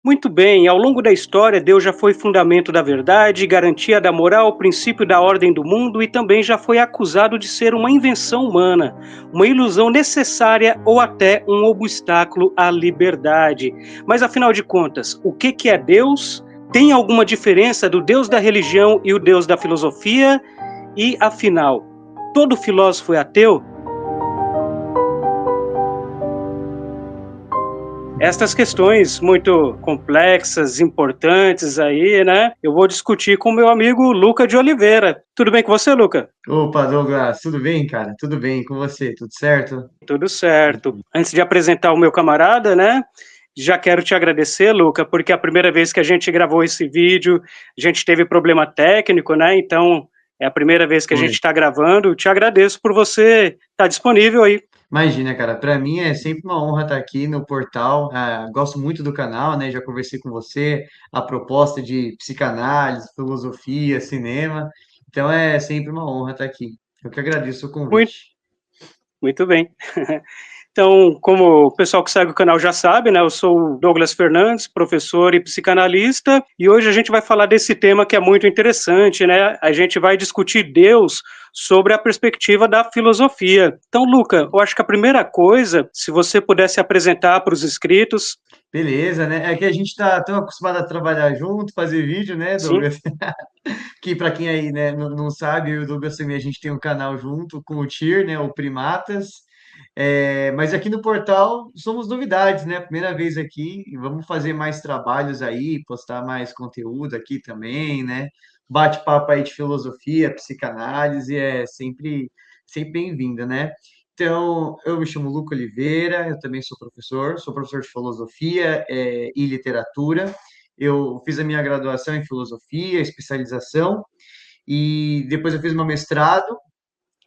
Muito bem, ao longo da história, Deus já foi fundamento da verdade, garantia da moral, princípio da ordem do mundo e também já foi acusado de ser uma invenção humana, uma ilusão necessária ou até um obstáculo à liberdade. Mas afinal de contas, o que é Deus? Tem alguma diferença do Deus da religião e o Deus da filosofia? E afinal, todo filósofo é ateu? Estas questões muito complexas, importantes aí, né? Eu vou discutir com meu amigo Luca de Oliveira. Tudo bem com você, Luca? Opa, Douglas, tudo bem, cara? Tudo bem com você? Tudo certo? Tudo certo. Antes de apresentar o meu camarada, né? Já quero te agradecer, Luca, porque a primeira vez que a gente gravou esse vídeo, a gente teve problema técnico, né? Então, é a primeira vez que a gente Foi. está gravando. Te agradeço por você estar disponível aí. Imagina, cara, para mim é sempre uma honra estar aqui no portal. Gosto muito do canal, né? Já conversei com você, a proposta de psicanálise, filosofia, cinema. Então é sempre uma honra estar aqui. Eu que agradeço o Muito, convite. muito bem. Então, como o pessoal que segue o canal já sabe, né, eu sou o Douglas Fernandes, professor e psicanalista, e hoje a gente vai falar desse tema que é muito interessante, né? A gente vai discutir Deus sobre a perspectiva da filosofia. Então, Luca, eu acho que a primeira coisa, se você pudesse apresentar para os inscritos, Beleza, né? É que a gente está tão acostumado a trabalhar junto, fazer vídeo, né, sim, Douglas? Que para quem aí, né, não sabe, eu e o Douglas também a gente tem um canal junto com o Tir, né, o Primatas. Mas aqui no portal somos novidades, né? Primeira vez aqui, e vamos fazer mais trabalhos aí, postar mais conteúdo aqui também, né? Bate-papo aí de filosofia, psicanálise é sempre bem-vindo, né? Então, eu me chamo Luca Oliveira, eu também sou professor de filosofia, e literatura. Eu fiz a minha graduação em filosofia, especialização, e depois eu fiz meu mestrado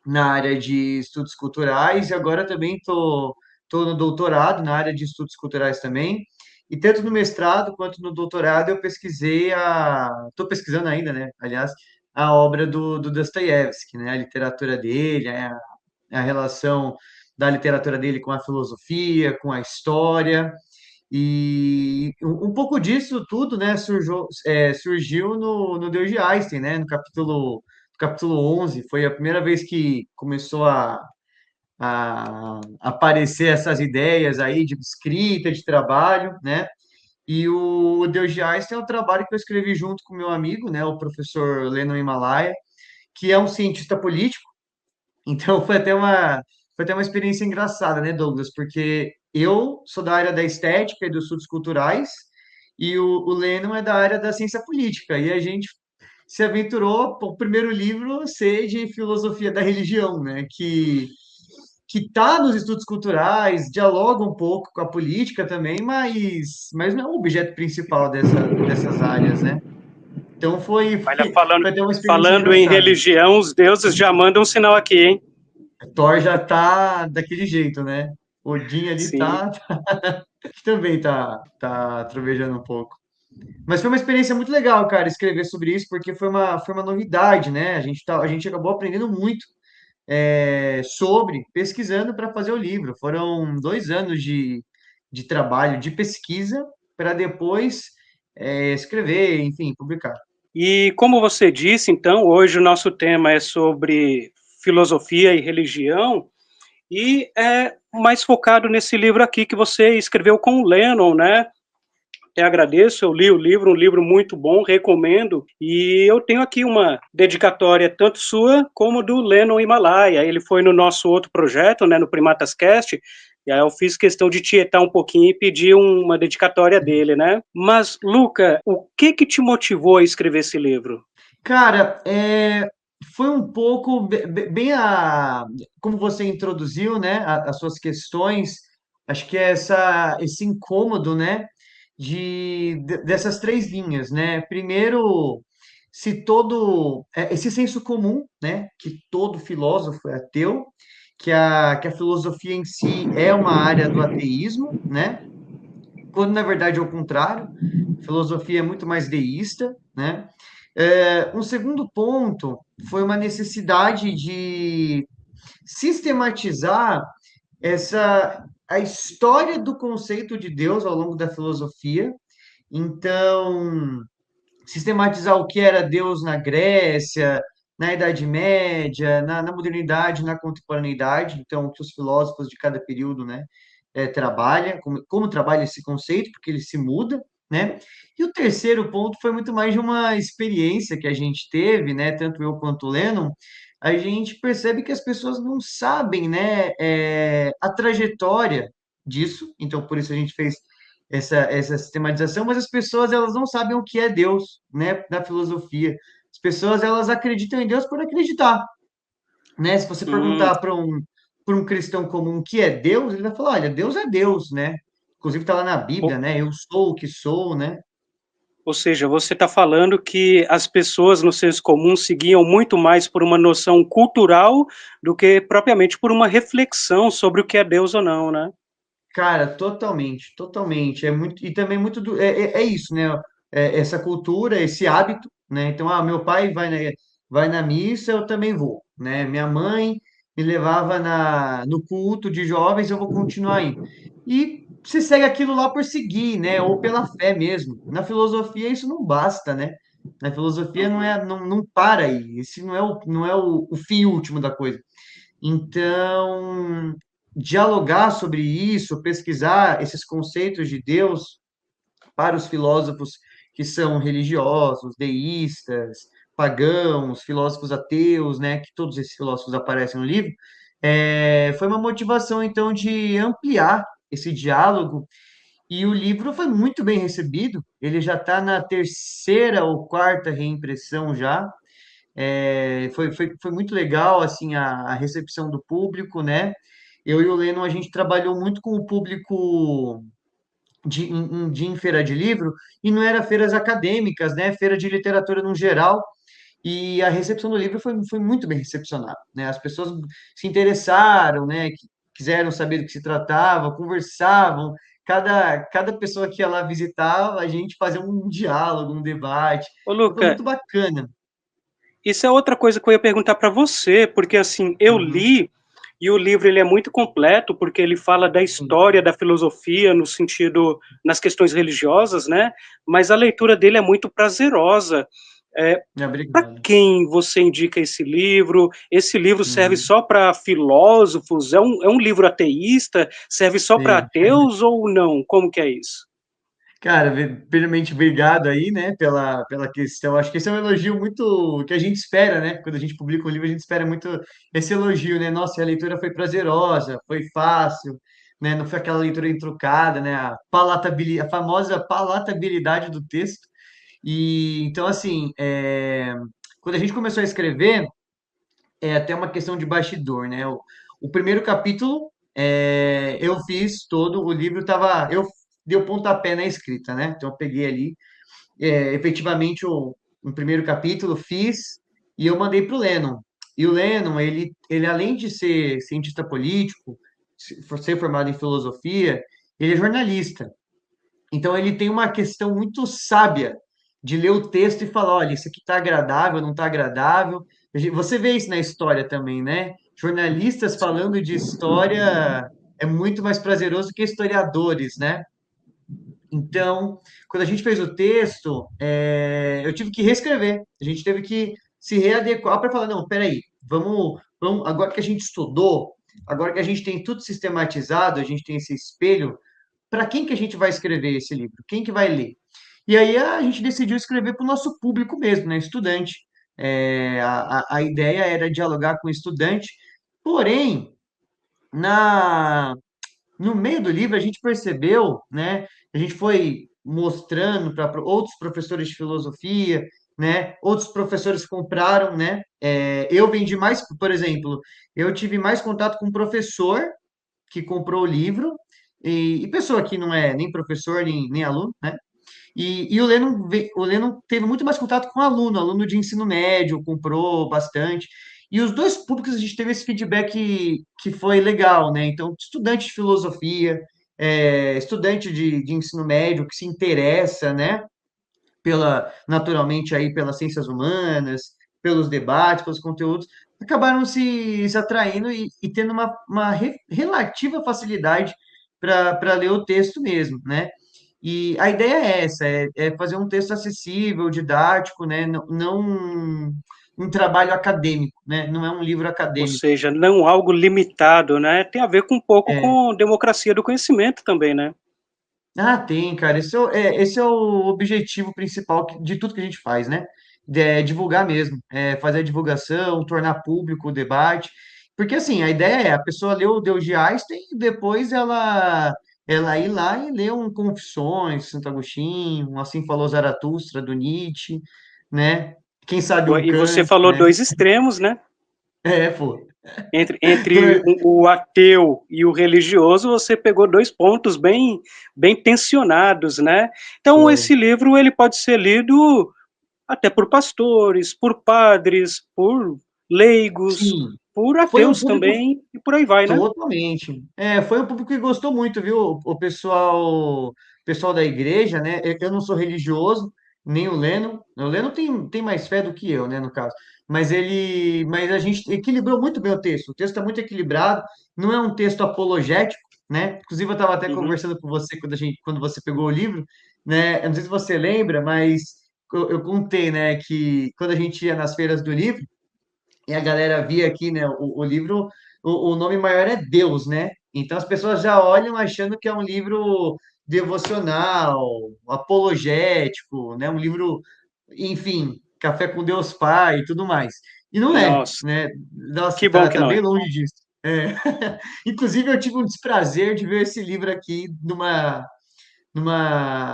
na área de estudos culturais e agora também tô no doutorado na área de estudos culturais também. E tanto no mestrado quanto no doutorado eu estou pesquisando ainda, né? Aliás, a obra do Dostoiévski, né? A literatura dele, a relação da literatura dele com a filosofia, com a história. E um pouco disso tudo, né, surgiu no Deus de Einstein, né, no capítulo 11, foi a primeira vez que começou a aparecer essas ideias aí de escrita, de trabalho, né, e o Deus de Einstein é um trabalho que eu escrevi junto com meu amigo, né, o professor Lennon Himalaia, que é um cientista político, então foi até uma experiência engraçada, né, Douglas? Porque eu sou da área da estética e dos estudos culturais e o Lennon é da área da ciência política. E a gente se aventurou para o primeiro livro ser de filosofia da religião, né? Que está nos estudos culturais, dialoga um pouco com a política também, mas não é o objeto principal dessas áreas, né? Então foi, olha, foi, falando, foi até uma experiência falando em engraçada. religião, os deuses já mandam um sinal aqui, hein? Thor já tá daquele jeito, né? Odin ali Sim. que também tá trovejando um pouco. Mas foi uma experiência muito legal, cara, escrever sobre isso, porque foi uma novidade, né? A gente acabou aprendendo muito sobre, pesquisando para fazer o livro. Foram 2 anos de trabalho, de pesquisa, para depois escrever, enfim, publicar. E como você disse, então, hoje o nosso tema é sobre filosofia e religião, e é mais focado nesse livro aqui que você escreveu com o Lennon, né? Até agradeço, eu li o livro, um livro muito bom, recomendo, e eu tenho aqui uma dedicatória tanto sua como do Lennon Himalaia. Ele foi no nosso outro projeto, né, no Primatas Cast, e aí eu fiz questão de tietar um pouquinho e pedir uma dedicatória dele, né? Mas, Luca, o que te motivou a escrever esse livro? Cara, foi um pouco bem como você introduziu, né, as suas questões. Acho que é esse incômodo, né, dessas três linhas, né? Primeiro, se esse senso comum, né, que todo filósofo é ateu, que a filosofia em si é uma área do ateísmo, né? Quando na verdade é o contrário, a filosofia é muito mais deísta, né? Um segundo ponto foi uma necessidade de sistematizar a história do conceito de Deus ao longo da filosofia Então, sistematizar o que era Deus na Grécia, na Idade Média, na modernidade, na contemporaneidade, então, o que os filósofos de cada período, né, trabalha, como trabalha esse conceito, porque ele se muda, né? E o terceiro ponto foi muito mais de uma experiência que a gente teve, né, tanto eu quanto o Lennon, a gente percebe que as pessoas não sabem, né, a trajetória disso, então por isso a gente fez essa sistematização, mas as pessoas elas não sabem o que é Deus, né, na filosofia. As pessoas elas acreditam em Deus por acreditar, né? Se você Hum, perguntar para um cristão comum o que é Deus, ele vai falar, olha, Deus é Deus, né? Inclusive está lá na ou, Bíblia, né? Eu sou o que sou, né? ou seja, você está falando que as pessoas no senso comum seguiam muito mais por uma noção cultural do que propriamente por uma reflexão sobre o que é Deus ou não, né? Cara, totalmente, totalmente. É muito e também muito é isso, né? Essa cultura, esse hábito, né? Então, meu pai vai na missa, eu também vou, né? Minha mãe me levava no culto de jovens, eu vou continuar indo. E se segue aquilo lá por seguir, né? Ou pela fé mesmo. Na filosofia isso não basta, né? Na filosofia Uhum. não para aí. Esse não é o fim último da coisa. Então, dialogar sobre isso, pesquisar esses conceitos de Deus para os filósofos que são religiosos, deístas, pagãos, filósofos ateus, né, que todos esses filósofos aparecem no livro, foi uma motivação, então, de ampliar esse diálogo. E o livro foi muito bem recebido, ele já está na terceira ou quarta reimpressão já, foi muito legal assim a recepção do público, né? Eu e o Leno, a gente trabalhou muito com o público em feira de livro, e não era feiras acadêmicas, né? Feira de literatura no geral, e a recepção do livro foi muito bem recepcionada, né? As pessoas se interessaram, né? Quiseram saber do que se tratava, conversavam. Cada pessoa que ia lá visitava, a gente fazia um diálogo, um debate. Ô, Então, foi Luca, muito bacana. isso é outra coisa que eu ia perguntar para você, porque assim, eu Uhum, li e o livro ele é muito completo, porque ele fala da sim. história da filosofia no sentido nas questões religiosas, né? Mas a leitura dele é muito prazerosa. É, para Obrigado. quem você indica esse livro? Esse livro serve Uhum. só para filósofos? É um livro ateísta? Serve só para Sim. ateus ou não? Como que é isso? Cara, primeiramente, obrigado aí, né, pela questão. Acho que esse é um elogio muito que a gente espera, né? Quando a gente publica um livro, a gente espera muito esse elogio, né? Nossa, a leitura foi prazerosa, foi fácil, né? Não foi aquela leitura intrucada, né? A famosa palatabilidade do texto. E então, assim, quando a gente começou a escrever, é até uma questão de bastidor, né? O primeiro capítulo, eu fiz todo, o livro estava, eu dei o pontapé na escrita, né? Então eu peguei ali, efetivamente, o primeiro capítulo, fiz e eu mandei para o Lennon. E o Lennon, ele além de ser cientista político, ser formado em filosofia, ele é jornalista. Então ele tem uma questão muito sábia de ler o texto e falar, olha, isso aqui está agradável, não está agradável. Você vê isso na história também, né? Jornalistas Sim. falando de história é muito mais prazeroso que historiadores, né? Então, quando a gente fez o texto, eu tive que reescrever. A gente teve que se readequar para falar, não, peraí, vamos, agora que a gente estudou, agora que a gente tem tudo sistematizado, a gente tem esse espelho, para quem que a gente vai escrever esse livro? Quem que vai ler? E aí a gente decidiu escrever para o nosso público mesmo, né? Estudante. A ideia era dialogar com o estudante, porém, na, no meio do livro a gente percebeu, né? A gente foi mostrando para outros professores de filosofia, né? Outros professores compraram, né? Eu vendi mais, por exemplo, eu tive mais contato com um professor que comprou o livro, e pessoa que não é nem professor, nem aluno, né? E o Lennon teve muito mais contato com aluno de ensino médio, comprou bastante. E os dois públicos a gente teve esse feedback que foi legal, né? Então, estudante de filosofia, estudante de ensino médio que se interessa, né? Naturalmente aí pelas ciências humanas, pelos debates, pelos conteúdos, acabaram se atraindo e tendo uma relativa facilidade para ler o texto mesmo, né? E a ideia é essa, é fazer um texto acessível, didático, né? Não um trabalho acadêmico, né? Não é um livro Ou acadêmico. seja, não algo limitado, né? Tem a ver com um pouco É. com democracia do conhecimento também, né? Ah, tem, cara. Esse é o objetivo principal de tudo que a gente faz, né? É divulgar mesmo, fazer a divulgação, tornar público o debate. Porque, assim, a ideia é a pessoa ler o Deus de Einstein e depois ela ir lá e ler um Confissões, Santo Agostinho, um Assim Falou Zaratustra, do Nietzsche, né? Quem sabe um E você Kant, falou né? dois extremos, né? Pô. Entre Dois- o ateu e o religioso, você pegou dois pontos bem tensionados, né? Então, Foi. esse livro ele pode ser lido até por pastores, por padres, por leigos, Sim, por foi um ateus público. também, e por aí vai, né? Totalmente. Foi um público que gostou muito, viu? O pessoal da igreja, né? Eu não sou religioso, nem o Leno. O Leno tem mais fé do que eu, né, no caso. Mas a gente equilibrou muito bem o texto. O texto está muito equilibrado. Não é um texto apologético, né? Inclusive eu estava até Uhum, conversando com você quando você pegou o livro, né? Eu não sei se você lembra, mas eu contei, né, que quando a gente ia nas feiras do livro e a galera via aqui, né, o livro, o nome maior é Deus, né? Então as pessoas já olham achando que é um livro devocional, apologético, né? Um livro, enfim, Café com Deus Pai e tudo mais. E não é, nossa, né? Nossa, que bom tá, que tá não bem é. longe disso. É. Inclusive, eu tive um desprazer de ver esse livro aqui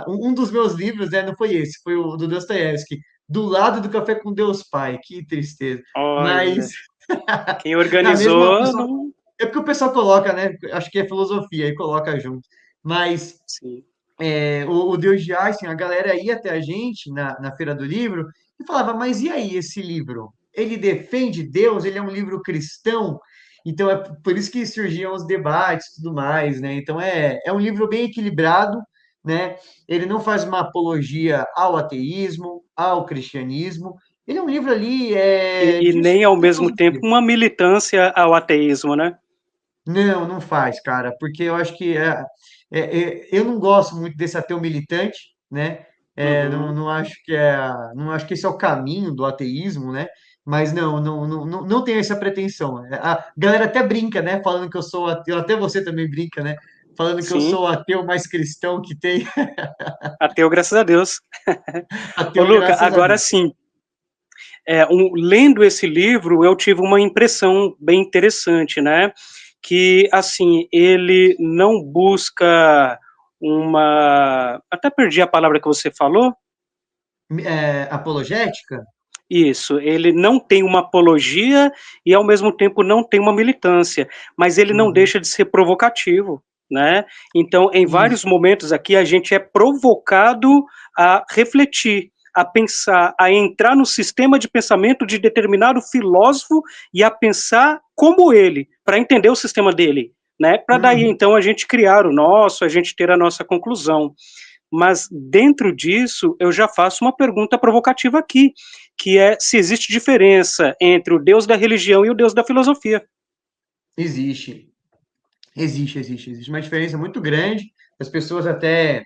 um dos meus livros, né, não foi esse, foi o do Dostoiévski, Do Lado do Café com Deus Pai, que tristeza. Mas Olha, quem na mesma, o organizou, pessoal, não. é porque o pessoal coloca, né? Acho que é filosofia e coloca junto. Mas Sim. o Deus de Einstein, a galera ia até a gente na Feira do Livro e falava, mas e aí esse livro? Ele defende Deus? Ele é um livro cristão? Então é por isso que surgiam os debates e tudo mais, né? Então é um livro bem equilibrado, né? Ele não faz uma apologia ao ateísmo, ao cristianismo. Ele é um livro ali E de nem ao mesmo tempo filosofia. uma militância ao ateísmo, né? Não, não faz, cara, porque eu acho que eu não gosto muito desse ateu militante, né? Não, Uhum. não acho que esse é o caminho do ateísmo, né? Mas não tenho essa pretensão. A galera até brinca, né? Falando que eu sou ateu, até você também brinca, né? Falando que eu Sim, sou o ateu mais cristão que tem, ateu, graças a Deus. Ô, ateu, Luca, graças a agora Deus. sim, lendo esse livro, eu tive uma impressão bem interessante, né? Que, assim, ele não busca uma. Até perdi a palavra que você falou. Apologética? Isso, ele não tem uma apologia e, ao mesmo tempo, não tem uma militância, mas ele não Uhum. deixa de ser provocativo, né? Então, em vários Isso. momentos aqui, a gente é provocado a refletir, a pensar, a entrar no sistema de pensamento de determinado filósofo e a pensar como ele, para entender o sistema dele, né? Para daí, Uhum. então, a gente criar o nosso, a gente ter a nossa conclusão. Mas dentro disso, eu já faço uma pergunta provocativa aqui, que é se existe diferença entre o Deus da religião e o Deus da filosofia. Existe. Existe uma diferença muito grande. As pessoas até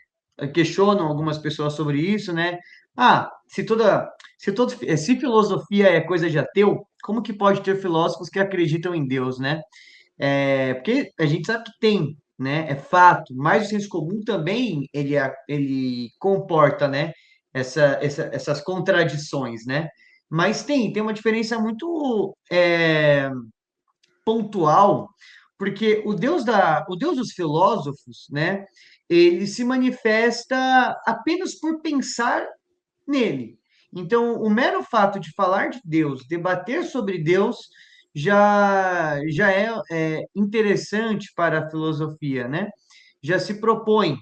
questionam algumas pessoas sobre isso, né? Ah, se filosofia é coisa de ateu, como que pode ter filósofos que acreditam em Deus, né? Porque a gente sabe que tem, né? É fato, mas o senso comum também ele comporta, né? Essas contradições, né? Mas tem uma diferença muito pontual, porque o Deus dos filósofos, né, ele se manifesta apenas por pensar nele. Então, o mero fato de falar de Deus, debater sobre Deus, já é interessante para a filosofia, né? Já se propõe.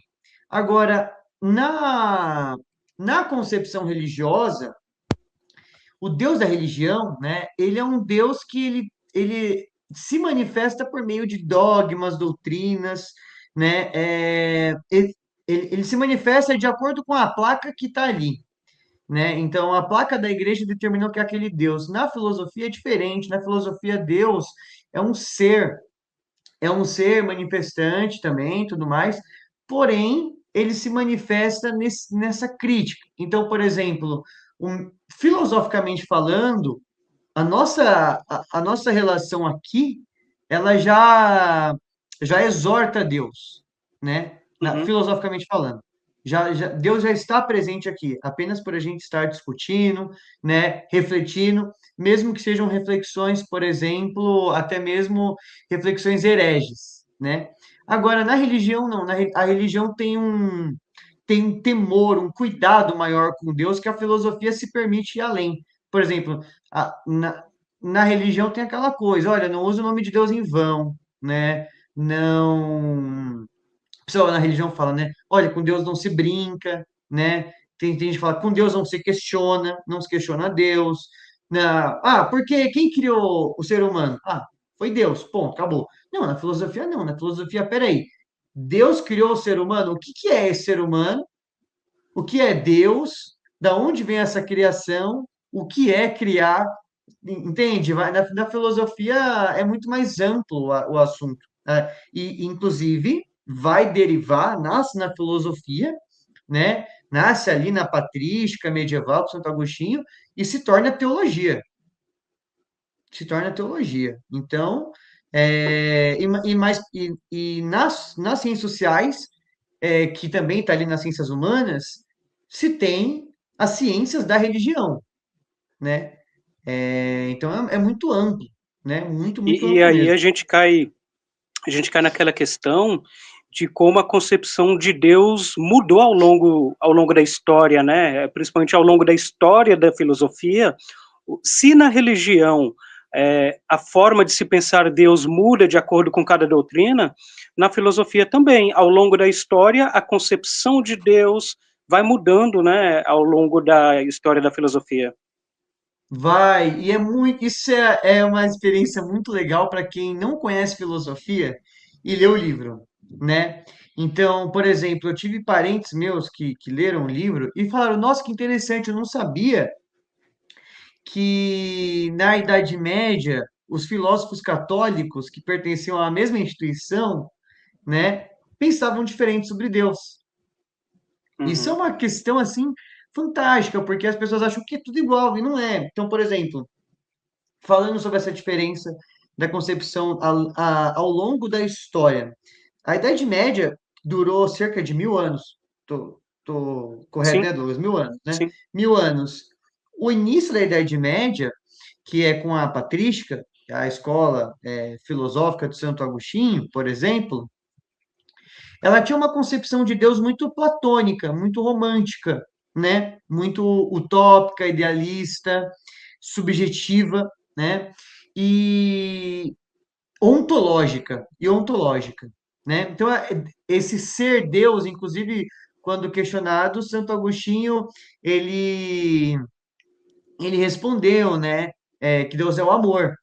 Agora, na concepção religiosa, o Deus da religião, né, ele é um Deus que ele se manifesta por meio de dogmas, doutrinas, né, ele se manifesta de acordo com a placa que está ali, né? Então, a placa da igreja determinou que é aquele Deus. Na filosofia é diferente. Na filosofia, Deus é um ser, é um ser manifestante também, tudo mais. Porém, ele se manifesta nessa crítica. Então, por exemplo, filosoficamente falando, a nossa relação aqui, ela já exorta Deus, né? Uhum. Filosoficamente falando. Deus já está presente aqui, apenas por a gente estar discutindo, né, refletindo, mesmo que sejam reflexões, por exemplo, até mesmo reflexões hereges, né? Agora, na religião, não. A religião tem um temor, um cuidado maior com Deus que a filosofia se permite ir além. Por exemplo, a- na, na religião tem aquela coisa, olha, não use o nome de Deus em vão, né? Não. O pessoal na religião fala, né? Olha, com Deus não se brinca, né? Tem gente que fala, com Deus não se questiona, não se questiona Deus. Porque quem criou o ser humano? Ah, foi Deus, ponto, acabou. Não, na filosofia não. Na filosofia, peraí. Deus criou o ser humano. O que que é esse ser humano? O que é Deus? Da onde vem essa criação? O que é criar? Entende? Na filosofia é muito mais amplo o assunto, né? E, inclusive, vai derivar, nasce na filosofia, né? Nasce ali na patrística medieval, com Santo Agostinho, e se torna teologia. Se torna teologia. Então, nas ciências sociais, que também está ali nas ciências humanas, se tem as ciências da religião, né? Então é muito amplo, né? Muito, muito E amplo aí mesmo. a gente cai naquela questão de como a concepção de Deus mudou ao longo da história, né? Principalmente ao longo da história da filosofia. Se na religião a forma de se pensar Deus muda de acordo com cada doutrina, na filosofia também, ao longo da história, a concepção de Deus vai mudando, né, ao longo da história da filosofia. Vai, e isso é uma experiência muito legal para quem não conhece filosofia e lê o livro, né? Então, por exemplo, eu tive parentes meus que leram o livro e falaram: Nossa, que interessante, eu não sabia que na Idade Média os filósofos católicos que pertenciam à mesma instituição, né, pensavam diferente sobre Deus. Isso é Uhum. uma questão assim fantástica, porque as pessoas acham que é tudo igual e não é. Então, por exemplo, falando sobre essa diferença da concepção ao longo da história, a Idade Média durou cerca de 1.000 anos. Tô correto, Sim, né, Douglas? 1.000 anos, né? sim. 1.000 anos. O início da Idade Média, que é com a patrística, a escola filosófica de Santo Agostinho, por exemplo, ela tinha uma concepção de Deus muito platônica, muito romântica, né? Muito utópica, idealista, subjetiva, né? E ontológica, né? Então, esse ser Deus, inclusive, quando questionado, Santo Agostinho, ele, ele respondeu, né? Que Deus é o amor,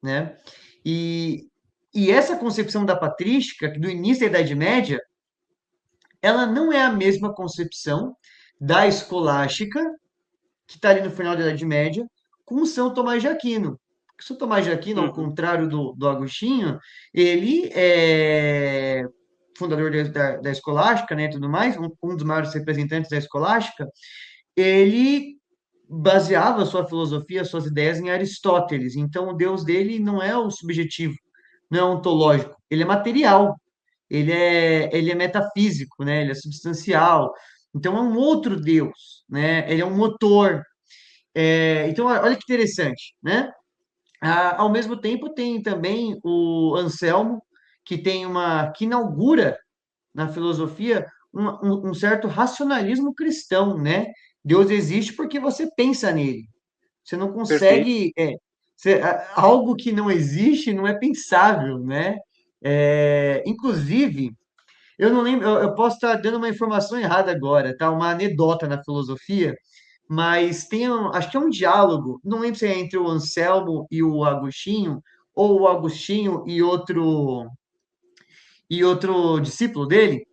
né? E, e essa concepção da patrística, do início da Idade Média, ela não é a mesma concepção da escolástica, que está ali no final da Idade Média, com São Tomás de Aquino. São Tomás de Aquino, ao Uhum. contrário do Agostinho, ele é fundador da escolástica, né, e tudo mais, um dos maiores representantes da escolástica, ele baseava sua filosofia, suas ideias em Aristóteles. Então, o Deus dele não é o subjetivo, não é ontológico, ele é material, ele é metafísico, né? Ele é substancial. Então é um outro Deus, né? Ele é um motor. Então olha que interessante, né? Ao mesmo tempo tem também o Anselmo que inaugura na filosofia um certo racionalismo cristão, né? Deus existe porque você pensa nele. Você não Perfeito. consegue algo que não existe não é pensável, né? Inclusive eu não lembro, eu posso estar dando uma informação errada agora, tá? Uma anedota na filosofia, mas acho que é um diálogo, não lembro se é entre o Anselmo e o Agostinho, ou o Agostinho e outro discípulo dele,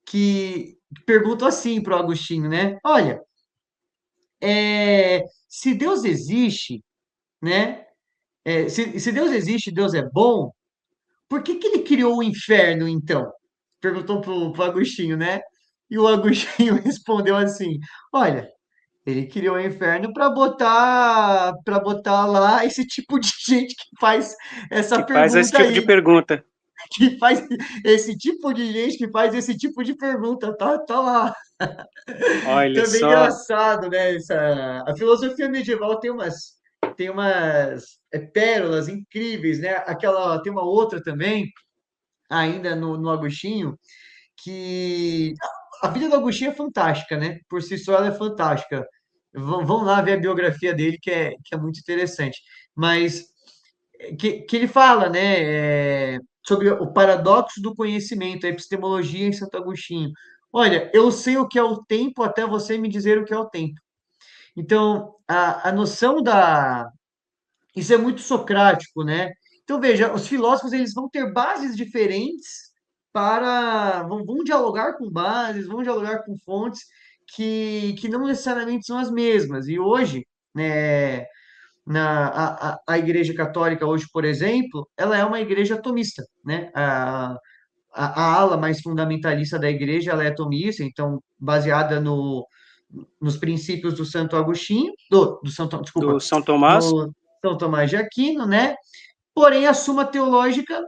que perguntou assim para o Agostinho, né? Olha, se Deus existe, né? Se Deus existe, Deus é bom, por que que ele criou o inferno, então? Perguntou pro Agostinho, né? E o Agostinho respondeu assim: Olha, ele criou o inferno para botar lá esse tipo de gente que faz essa Que faz esse pergunta tipo de aí, pergunta. que faz esse tipo de gente que faz esse tipo de pergunta, tá lá. Olha Também só, engraçado, né? A filosofia medieval tem umas pérolas incríveis, né? Tem uma outra também, ainda no Agostinho, que a vida do Agostinho é fantástica, né? Por si só ela é fantástica. Vão lá ver a biografia dele, que é muito interessante. Mas que ele fala, né, sobre o paradoxo do conhecimento, a epistemologia em Santo Agostinho. Olha, eu sei o que é o tempo até você me dizer o que é o tempo. Então, a noção da. Isso é muito socrático, né? Então, veja, os filósofos eles vão ter bases diferentes vão dialogar com bases, vão dialogar com fontes que não necessariamente são as mesmas. E hoje, né, a Igreja Católica hoje, por exemplo, ela é uma igreja atomista, né? A ala mais fundamentalista da igreja, ela é atomista, então baseada nos princípios do Santo Agostinho, do desculpa, São Tomás. no São Tomás de Aquino, né? Porém, a Suma Teológica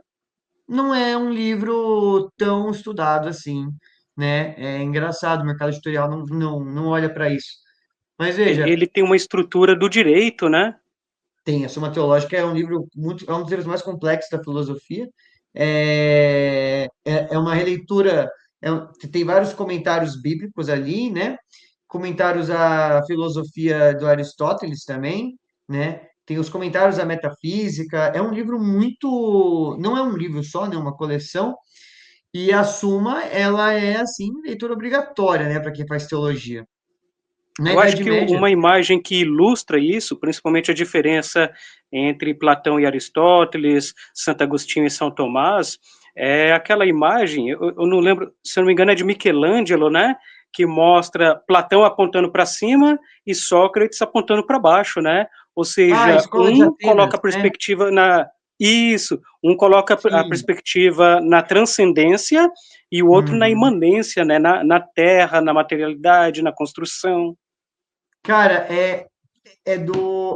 não é um livro tão estudado assim, né? É engraçado, o mercado editorial não olha para isso. Mas veja, Ele tem uma estrutura do direito, né? tem, a Suma Teológica é um livro é um dos livros mais complexos da filosofia. É uma releitura, tem vários comentários bíblicos ali, né? Comentários à filosofia do Aristóteles também, né? Tem os comentários à metafísica. É um livro muito, não é um livro só, né? Uma coleção. E a Suma, ela é assim leitura obrigatória, né? Para quem faz teologia. Na Eu acho Idade que Média, uma imagem que ilustra isso, principalmente a diferença entre Platão e Aristóteles, Santo Agostinho e São Tomás, é aquela imagem, eu não lembro, se eu não me engano, é de Michelangelo, né? Que mostra Platão apontando para cima e Sócrates apontando para baixo, né? Ou a seja, Escola de um Atenas, coloca a né? perspectiva na. Isso, um coloca a Sim. perspectiva na transcendência e o outro na Uhum. imanência, né? Na terra, na materialidade, na construção. Cara,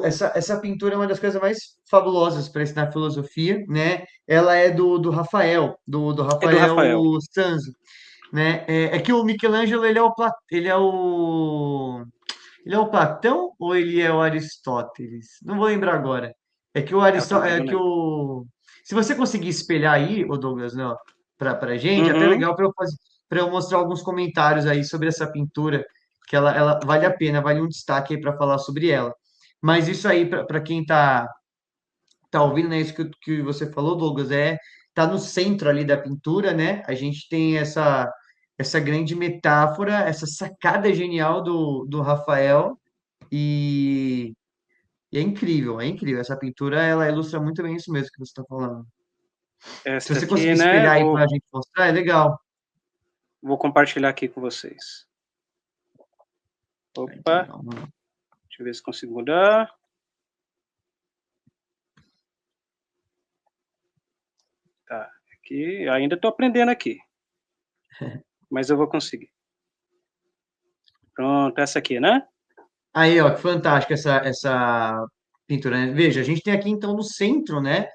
essa pintura é uma das coisas mais fabulosas para ensinar filosofia, né? Ela é do Rafael, do É do Rafael Rafael. Sanzio, né? É que o Michelangelo ele é o Platão ou ele é o Aristóteles? Não vou lembrar agora. É que o Eu Aristóteles, também não lembro. se você conseguir espelhar aí, o Douglas, não, para gente, é até Uhum. legal para eu mostrar alguns comentários aí sobre essa pintura, que ela vale a pena, vale um destaque aí para falar sobre ela. Mas isso aí, para quem tá ouvindo, né, isso que você falou, Douglas, tá no centro ali da pintura, né? A gente tem essa grande metáfora, essa sacada genial do Rafael, e, e é incrível, é incrível. Essa pintura, ela ilustra muito bem isso mesmo que você está falando. Se Esta você conseguir aqui, né? espelhar aí para a gente mostrar, é legal. Vou compartilhar aqui com vocês. Então, Opa, vamos lá. deixa eu ver se consigo mudar. Tá, aqui, ainda estou aprendendo aqui, mas eu vou conseguir. Pronto, essa aqui, né? Aí, ó, que fantástico essa pintura, né? Veja, a gente tem aqui então no centro, né?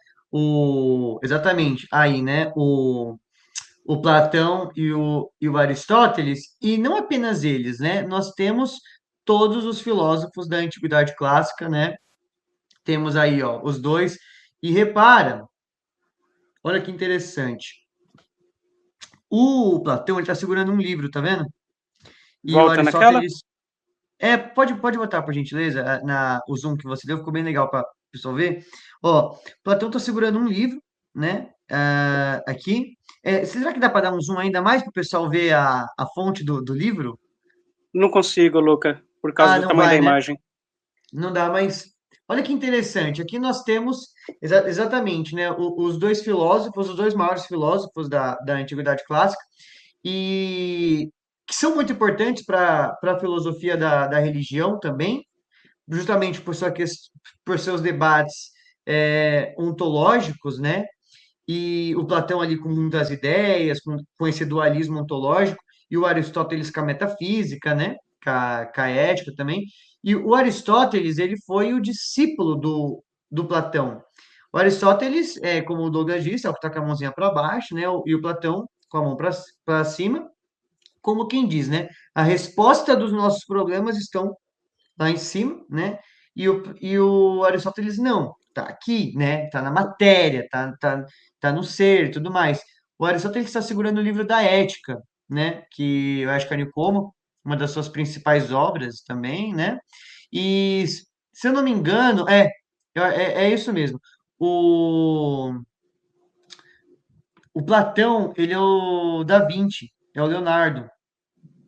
Exatamente, aí, né? O Platão e o Aristóteles, e não apenas eles, né? Nós temos todos os filósofos da Antiguidade Clássica, né? Temos aí, ó, os dois. E repara, olha que interessante. O Platão, ele está segurando um livro, tá vendo? E o Volta naquela? Aristóteles. Pode botar, por gentileza, o zoom que você deu, ficou bem legal para o pessoal ver. Ó, Platão está segurando um livro, né? Aqui. Será que dá para dar um zoom ainda mais para o pessoal ver a fonte do livro? Não consigo, Luca, por causa Ah, do não tamanho da vai, né? imagem. Não dá, mas olha que interessante. Aqui nós temos exatamente, né, os dois filósofos, os dois maiores filósofos da Antiguidade Clássica, e que são muito importantes para a filosofia da religião também, justamente por seus debates ontológicos, né? E o Platão ali com muitas ideias, com esse dualismo ontológico, e o Aristóteles com a metafísica, né? Com a ética também. E o Aristóteles, ele foi o discípulo do Platão. O Aristóteles, como o Douglas disse, é o que está com a mãozinha para baixo, né? E o Platão com a mão para cima, como quem diz, né? A resposta dos nossos problemas estão lá em cima, né? E o Aristóteles não, tá aqui, né? Tá na matéria, tá no ser e tudo mais. O Aristóteles está segurando o livro da Ética, né? Que eu acho que é Nicomo, uma das suas principais obras também, né? E se eu não me engano, é isso mesmo. O, o Platão, ele é o Da Vinci, é o Leonardo,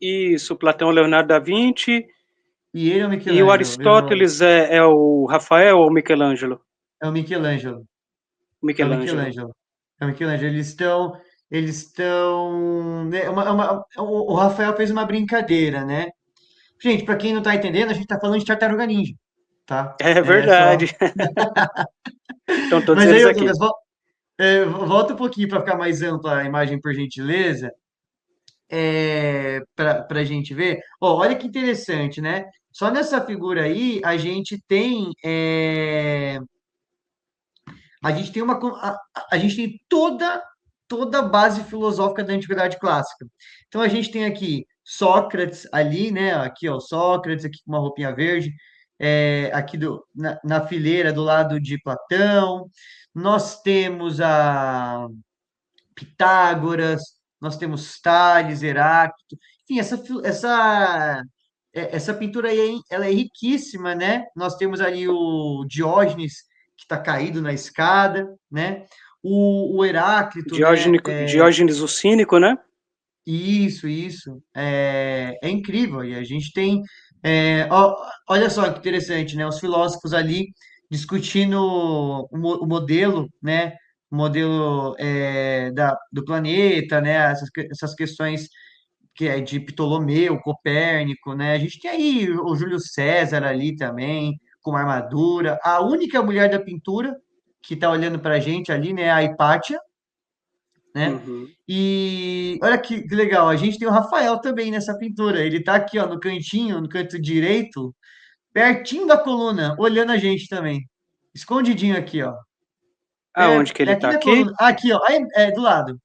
Isso, Platão, Leonardo da Vinci, e ele é o e o Michelangelo. Aristóteles é o Rafael ou o Michelangelo? É o Michelangelo. É o Michelangelo. Michelangelo. É o Michelangelo. Né, o Rafael fez uma brincadeira, né? Gente, para quem não tá entendendo, a gente tá falando de Tartaruga Ninja, tá? É É só. verdade. Estão todos Mas aí, eles Douglas, aqui. volta um pouquinho para ficar mais ampla a imagem, por gentileza, para a gente ver. Ó, olha que interessante, né? Só nessa figura aí, a gente tem a gente tem toda a base filosófica da antiguidade clássica. Então a gente tem aqui Sócrates ali, né? Aqui, ó, Sócrates aqui com uma roupinha verde, aqui na fileira do lado de Platão. Nós temos a Pitágoras, nós temos Tales, Heráclito. Enfim, essa pintura aí, ela é riquíssima, né? Nós temos ali o Diógenes, que está caído na escada, né? O Heráclito, né? Diógenes o Cínico, né? Isso. É incrível. E a gente tem. Olha só que interessante, né? Os filósofos ali discutindo o modelo, né? O modelo do planeta, né? Essas questões que é de Ptolomeu, Copérnico, né? A gente tem aí o Júlio César ali também, com uma armadura. A única mulher da pintura que está olhando para a gente ali, né? A Hipátia, né? Uhum. E olha que legal, a gente tem o Rafael também nessa pintura. Ele tá aqui, ó, no cantinho, no canto direito, pertinho da coluna, olhando a gente também. Escondidinho aqui, ó. Aonde que ele Aqui está? na Aqui? coluna. Ah, aqui, ó. Aí, do lado.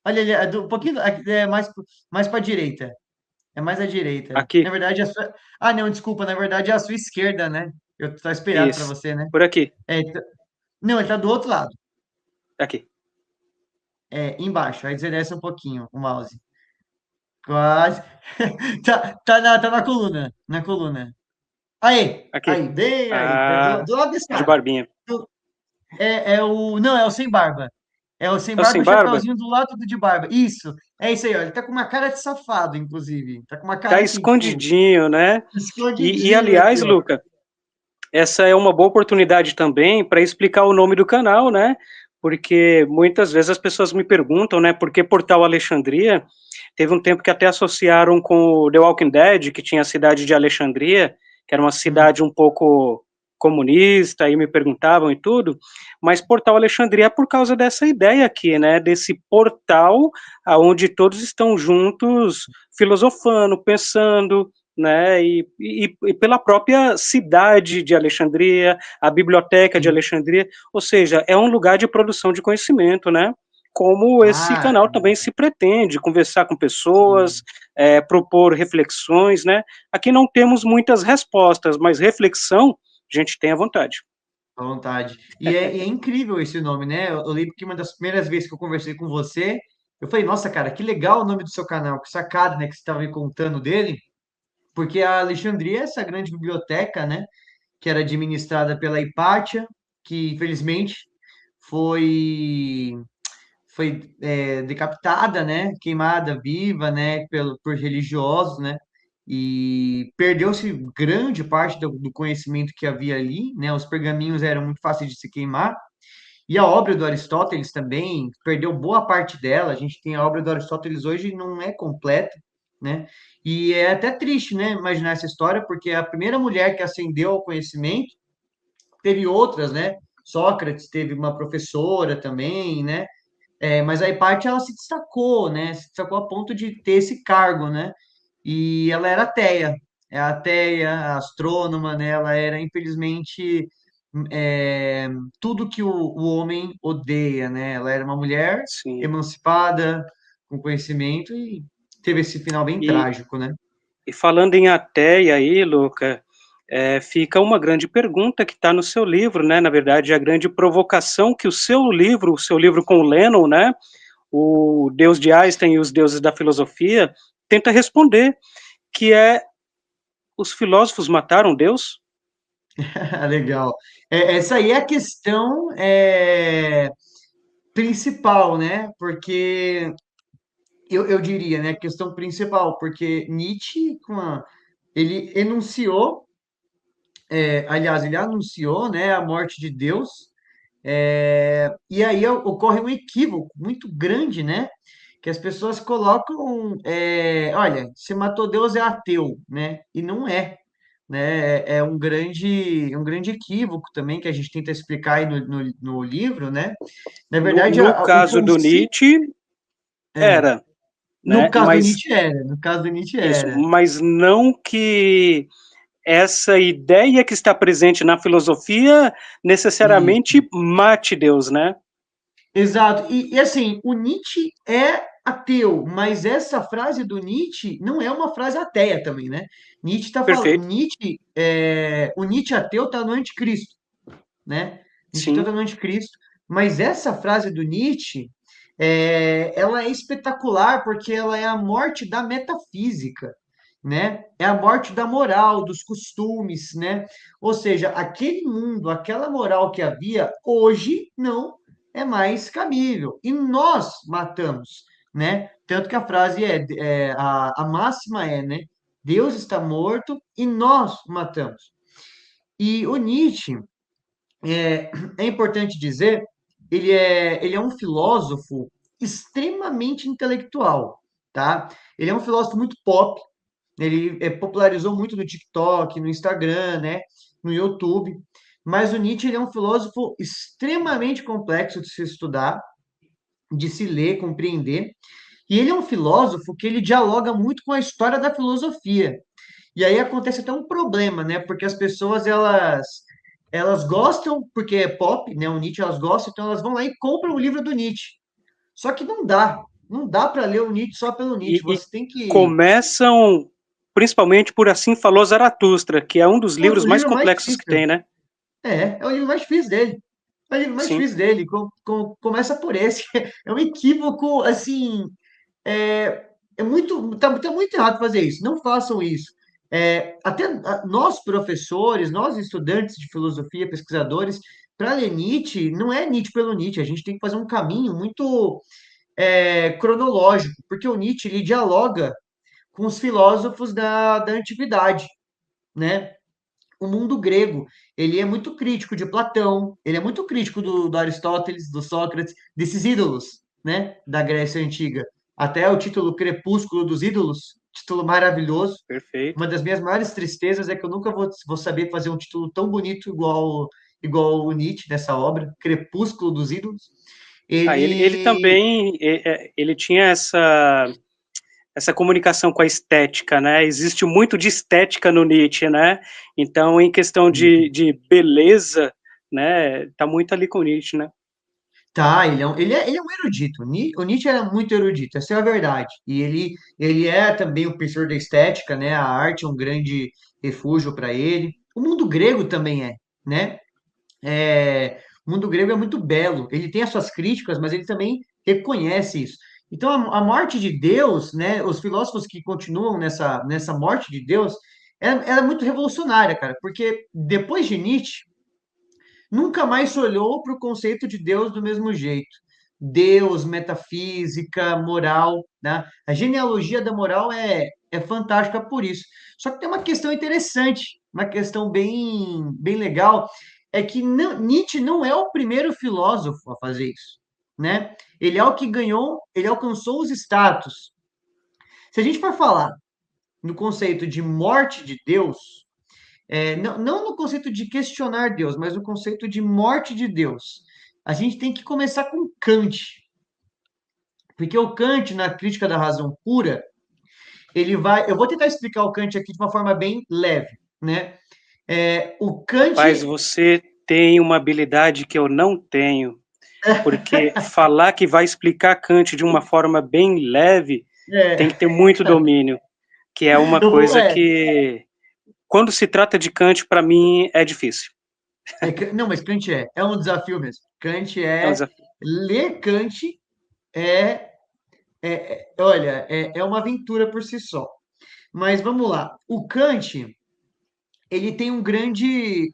Olha ali, um pouquinho, mais para direita. É mais à direita. Na Aqui. verdade, ah, não, desculpa, na verdade é a sua esquerda, né? Eu tô esperado para Isso. você, né? Por aqui. Não, ele tá do outro lado. Aqui. Embaixo. Aí você desce um pouquinho o mouse. Quase. Tá na coluna. Na coluna. Aqui. Bem aí. Do, Ah, do lado desse de cara. barbinha. Não, é o sem barba. É o sem É o barba sem e o barba? chapeuzinho do lado do de barba. Isso. É isso aí, ó. Ele tá com uma cara de safado, inclusive. Tá com uma Tá cara assim, tipo, escondidinho, né? E escondidinho aliás, aqui, ó. Luca, essa é uma boa oportunidade também para explicar o nome do canal, né? Porque muitas vezes as pessoas me perguntam, né, por que Portal Alexandria? Teve um tempo que até associaram com o The Walking Dead, que tinha a cidade de Alexandria, que era uma Hum. cidade um pouco comunista, e me perguntavam e tudo, mas Portal Alexandria é por causa dessa ideia aqui, né, desse portal aonde todos estão juntos filosofando, pensando, né, e pela própria cidade de Alexandria, a biblioteca de Sim. Alexandria, ou seja, é um lugar de produção de conhecimento, né, como esse Ah, canal também se pretende, conversar com pessoas, sim. propor reflexões, né, aqui não temos muitas respostas, mas reflexão, a gente tem à vontade. À vontade. E é incrível esse nome, né? Eu lembro que uma das primeiras vezes que eu conversei com você, eu falei, nossa, cara, que legal o nome do seu canal, que sacada, né, que você estava me contando dele, porque a Alexandria é essa grande biblioteca, né, que era administrada pela Hipátia, que infelizmente foi decapitada, né, queimada viva, né, por religiosos, né, e perdeu-se grande parte do conhecimento que havia ali, né, os pergaminhos eram muito fáceis de se queimar, e a obra do Aristóteles também perdeu boa parte dela. A gente tem a obra do Aristóteles hoje não é completa, né? E é até triste, né, imaginar essa história, porque a primeira mulher que ascendeu ao conhecimento teve outras, né? Sócrates teve uma professora também, né? Mas a Hipátia, ela se destacou, né? Se destacou a ponto de ter esse cargo, né? E ela era ateia, ateia, astrônoma, né? Ela era, infelizmente, é, tudo que o homem odeia, né? Ela era uma mulher sim. emancipada, com conhecimento e teve esse final bem E, trágico, né? e falando em ateia aí, Luca, fica uma grande pergunta que está no seu livro, né? Na verdade, a grande provocação que o seu livro com o Lennon, né? O Deus de Einstein e os deuses da filosofia, tenta responder, que é: os filósofos mataram Deus? Legal. Essa aí é a questão principal, né? Porque eu diria, né, a questão principal, porque Nietzsche, ele enunciou, aliás, ele anunciou, né, a morte de Deus, e aí ocorre um equívoco muito grande, né? Que as pessoas colocam, olha, se matou Deus é ateu, né? E não é, né? É um grande equívoco também que a gente tenta explicar aí no livro, né? Na verdade, No o caso do conceito, Nietzsche, é, era, né? Mas no caso do Nietzsche isso, era. mas não que essa ideia que está presente na filosofia E, necessariamente mate Deus, né? exato. E assim, o Nietzsche é ateu, mas essa frase do Nietzsche não é uma frase ateia também, né? Nietzsche está falando, Perfeito, o Nietzsche ateu está no anticristo, né? Nietzsche ateu sim. está no anticristo, mas essa frase do Nietzsche, ela é espetacular porque ela é a morte da metafísica, né? É a morte da moral, dos costumes, né? Ou seja, aquele mundo, aquela moral que havia, hoje não é mais cabível. E nós matamos, né? Tanto que a frase a máxima é, né? Deus está morto e nós matamos. E o Nietzsche, é importante dizer, ele é um filósofo extremamente intelectual, tá? Ele é um filósofo muito pop, ele popularizou muito no TikTok, no Instagram, né? No YouTube. Mas o Nietzsche ele é um filósofo extremamente complexo de se estudar, de se ler, compreender. E ele é um filósofo que ele dialoga muito com a história da filosofia. E aí acontece até um problema, né? Porque as pessoas elas gostam porque é pop, né? O Nietzsche elas gostam, então elas vão lá e compram o livro do Nietzsche. Só que não dá para ler o Nietzsche só pelo Nietzsche. E Você tem que começam principalmente por Assim Falou Zaratustra, que é um dos livros o mais livro mais complexos que difícil. tem, né? É o livro mais difícil dele. É o livro mais Sim. difícil dele. Começa por esse. É um equívoco, assim, tá muito errado fazer isso. Não façam isso. Até nós, professores, nós, estudantes de filosofia, pesquisadores, para ler Nietzsche, não é Nietzsche pelo Nietzsche. A gente tem que fazer um caminho muito cronológico, porque o Nietzsche ele dialoga com os filósofos da antiguidade, né? O mundo grego, ele é muito crítico de Platão, ele é muito crítico do Aristóteles, do Sócrates, desses ídolos, né, da Grécia Antiga. Até o título Crepúsculo dos Ídolos, título maravilhoso. Perfeito. Uma das minhas maiores tristezas é que eu nunca vou saber fazer um título tão bonito igual o Nietzsche nessa obra, Crepúsculo dos Ídolos. Ele Ele também ele tinha essa comunicação com a estética, né? Existe muito de estética no Nietzsche, né? Então, em questão de beleza, né? Tá muito ali com o Nietzsche, né? Tá, ele é um erudito. O Nietzsche era muito erudito, essa é a verdade. E ele é também o professor da estética, né? A arte é um grande refúgio para ele. O mundo grego também né? O mundo grego é muito belo. Ele tem as suas críticas, mas ele também reconhece isso. Então, a morte de Deus, né? Os filósofos que continuam nessa morte de Deus, ela é muito revolucionária, cara, porque depois de Nietzsche nunca mais se olhou para o conceito de Deus do mesmo jeito. Deus, metafísica, moral, né? A genealogia da moral é fantástica por isso. Só que tem uma questão interessante, uma questão bem legal, é que Nietzsche não é o primeiro filósofo a fazer isso, né? Ele é o que ganhou, ele alcançou os status. Se a gente for falar no conceito de morte de Deus, não no conceito de questionar Deus, mas no conceito de morte de Deus. A gente tem que começar com Kant. Porque o Kant, na Crítica da Razão Pura, ele vai. Eu vou tentar explicar o Kant aqui de uma forma bem leve, né? O Kant. Rapaz, você tem uma habilidade que eu não tenho, porque falar que vai explicar Kant de uma forma bem leve tem que É, ter muito domínio, que é uma eu vou. coisa que, quando se trata de Kant, para mim é difícil. Não, mas Kant é um desafio mesmo. Kant É um é. desafio. Ler Kant é. Olha, é uma aventura por si só. Mas vamos lá. O Kant, ele tem um grande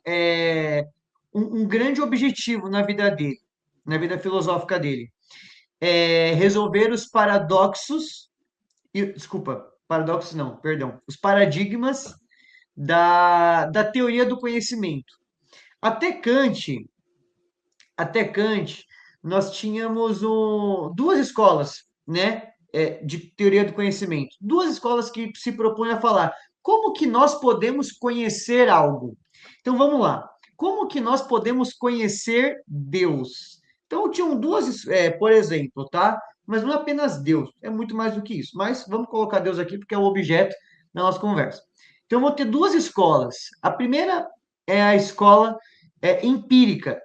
objetivo na vida dele, na vida filosófica dele. É resolver os paradoxos, desculpa, paradoxos não, perdão, os paradigmas da teoria do conhecimento. Até Kant, até Kant, nós tínhamos duas escolas, né, de teoria do conhecimento. Duas escolas que se propõem a falar como que nós podemos conhecer algo. Então vamos lá. Como que nós podemos conhecer Deus? Então tinham duas, por exemplo, tá? Mas não é apenas Deus, é muito mais do que isso. Mas vamos colocar Deus aqui porque é o objeto da nossa conversa. Então eu vou ter duas escolas. A primeira é a escola empírica,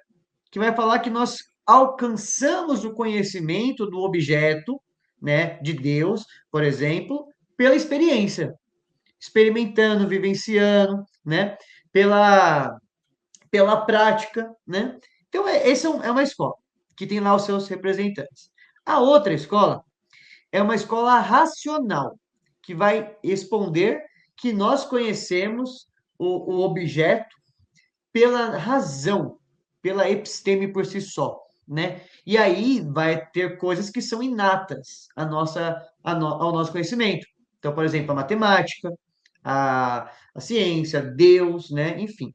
que vai falar que nós alcançamos o conhecimento do objeto, né, de Deus, por exemplo, pela experiência, experimentando, vivenciando, né, pela, pela prática, né? Então, essa é uma escola que tem lá os seus representantes. A outra escola é uma escola racional, que vai responder que nós conhecemos o objeto pela razão, pela episteme por si só, né? E aí vai ter coisas que são inatas ao nosso conhecimento. Então, por exemplo, a matemática, a ciência, Deus, né? Enfim.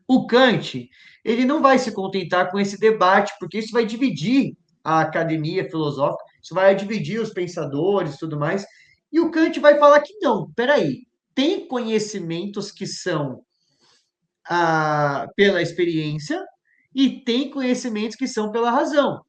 O Kant, ele não vai se contentar com esse debate, porque isso vai dividir a academia filosófica, isso vai dividir os pensadores e tudo mais. E o Kant vai falar que não, peraí, tem conhecimentos que são pela experiência e tem conhecimentos que são pela razão.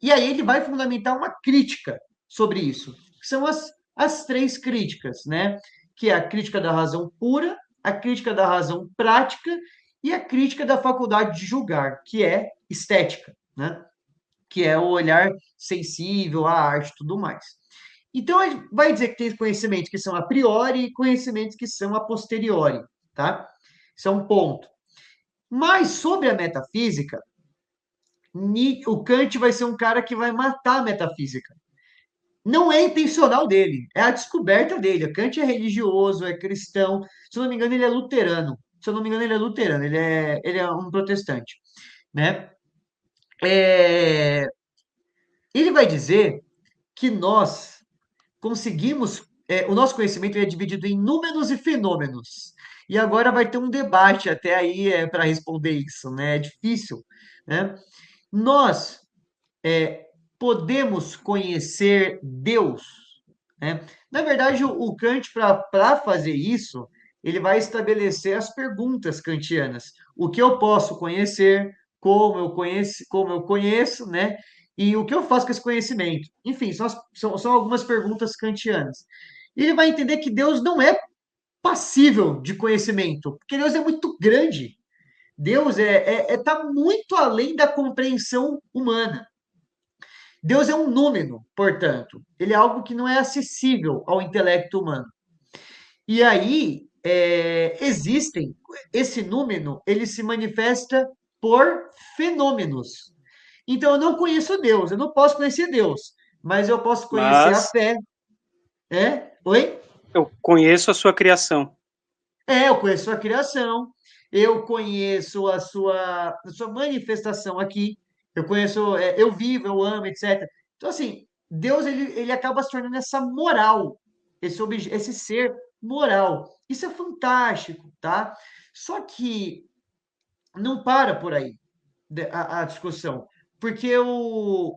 E aí ele vai fundamentar uma crítica sobre isso. São as três críticas, né? Que é a crítica da razão pura, a crítica da razão prática e a crítica da faculdade de julgar, que é estética, né? Que é o olhar sensível à arte e tudo mais. Então, ele vai dizer que tem conhecimentos que são a priori e conhecimentos que são a posteriori, tá? Isso é um ponto. Mas sobre a metafísica, o Kant vai ser um cara que vai matar a metafísica. Não é intencional dele, é a descoberta dele. O Kant é religioso, é cristão. Se eu não me engano, ele é luterano. Se eu não me engano, ele é luterano, ele é um protestante, né? É, ele vai dizer que nós conseguimos, o nosso conhecimento é dividido em números e fenômenos. E agora vai ter um debate até aí para responder isso, né? É difícil, né? Nós podemos conhecer Deus, né? Na verdade, o Kant, para fazer isso, ele vai estabelecer as perguntas kantianas. O que eu posso conhecer, como eu conheço, né? E o que eu faço com esse conhecimento? Enfim, são algumas perguntas kantianas. E ele vai entender que Deus não é passível de conhecimento, porque Deus é muito grande. Deus tá muito além da compreensão humana. Deus é um número, portanto, ele é algo que não é acessível ao intelecto humano. E aí esse número, ele se manifesta por fenômenos. Então eu não conheço Deus, eu não posso conhecer Deus, mas eu posso conhecer a Mas fé. Oi? eu conheço a sua criação. Eu conheço a criação, eu conheço a sua manifestação aqui, eu conheço, eu vivo, eu amo, etc. Então, assim, Deus, ele acaba se tornando essa moral, esse ser moral. Isso é fantástico, tá? Só que não para por aí a discussão, porque o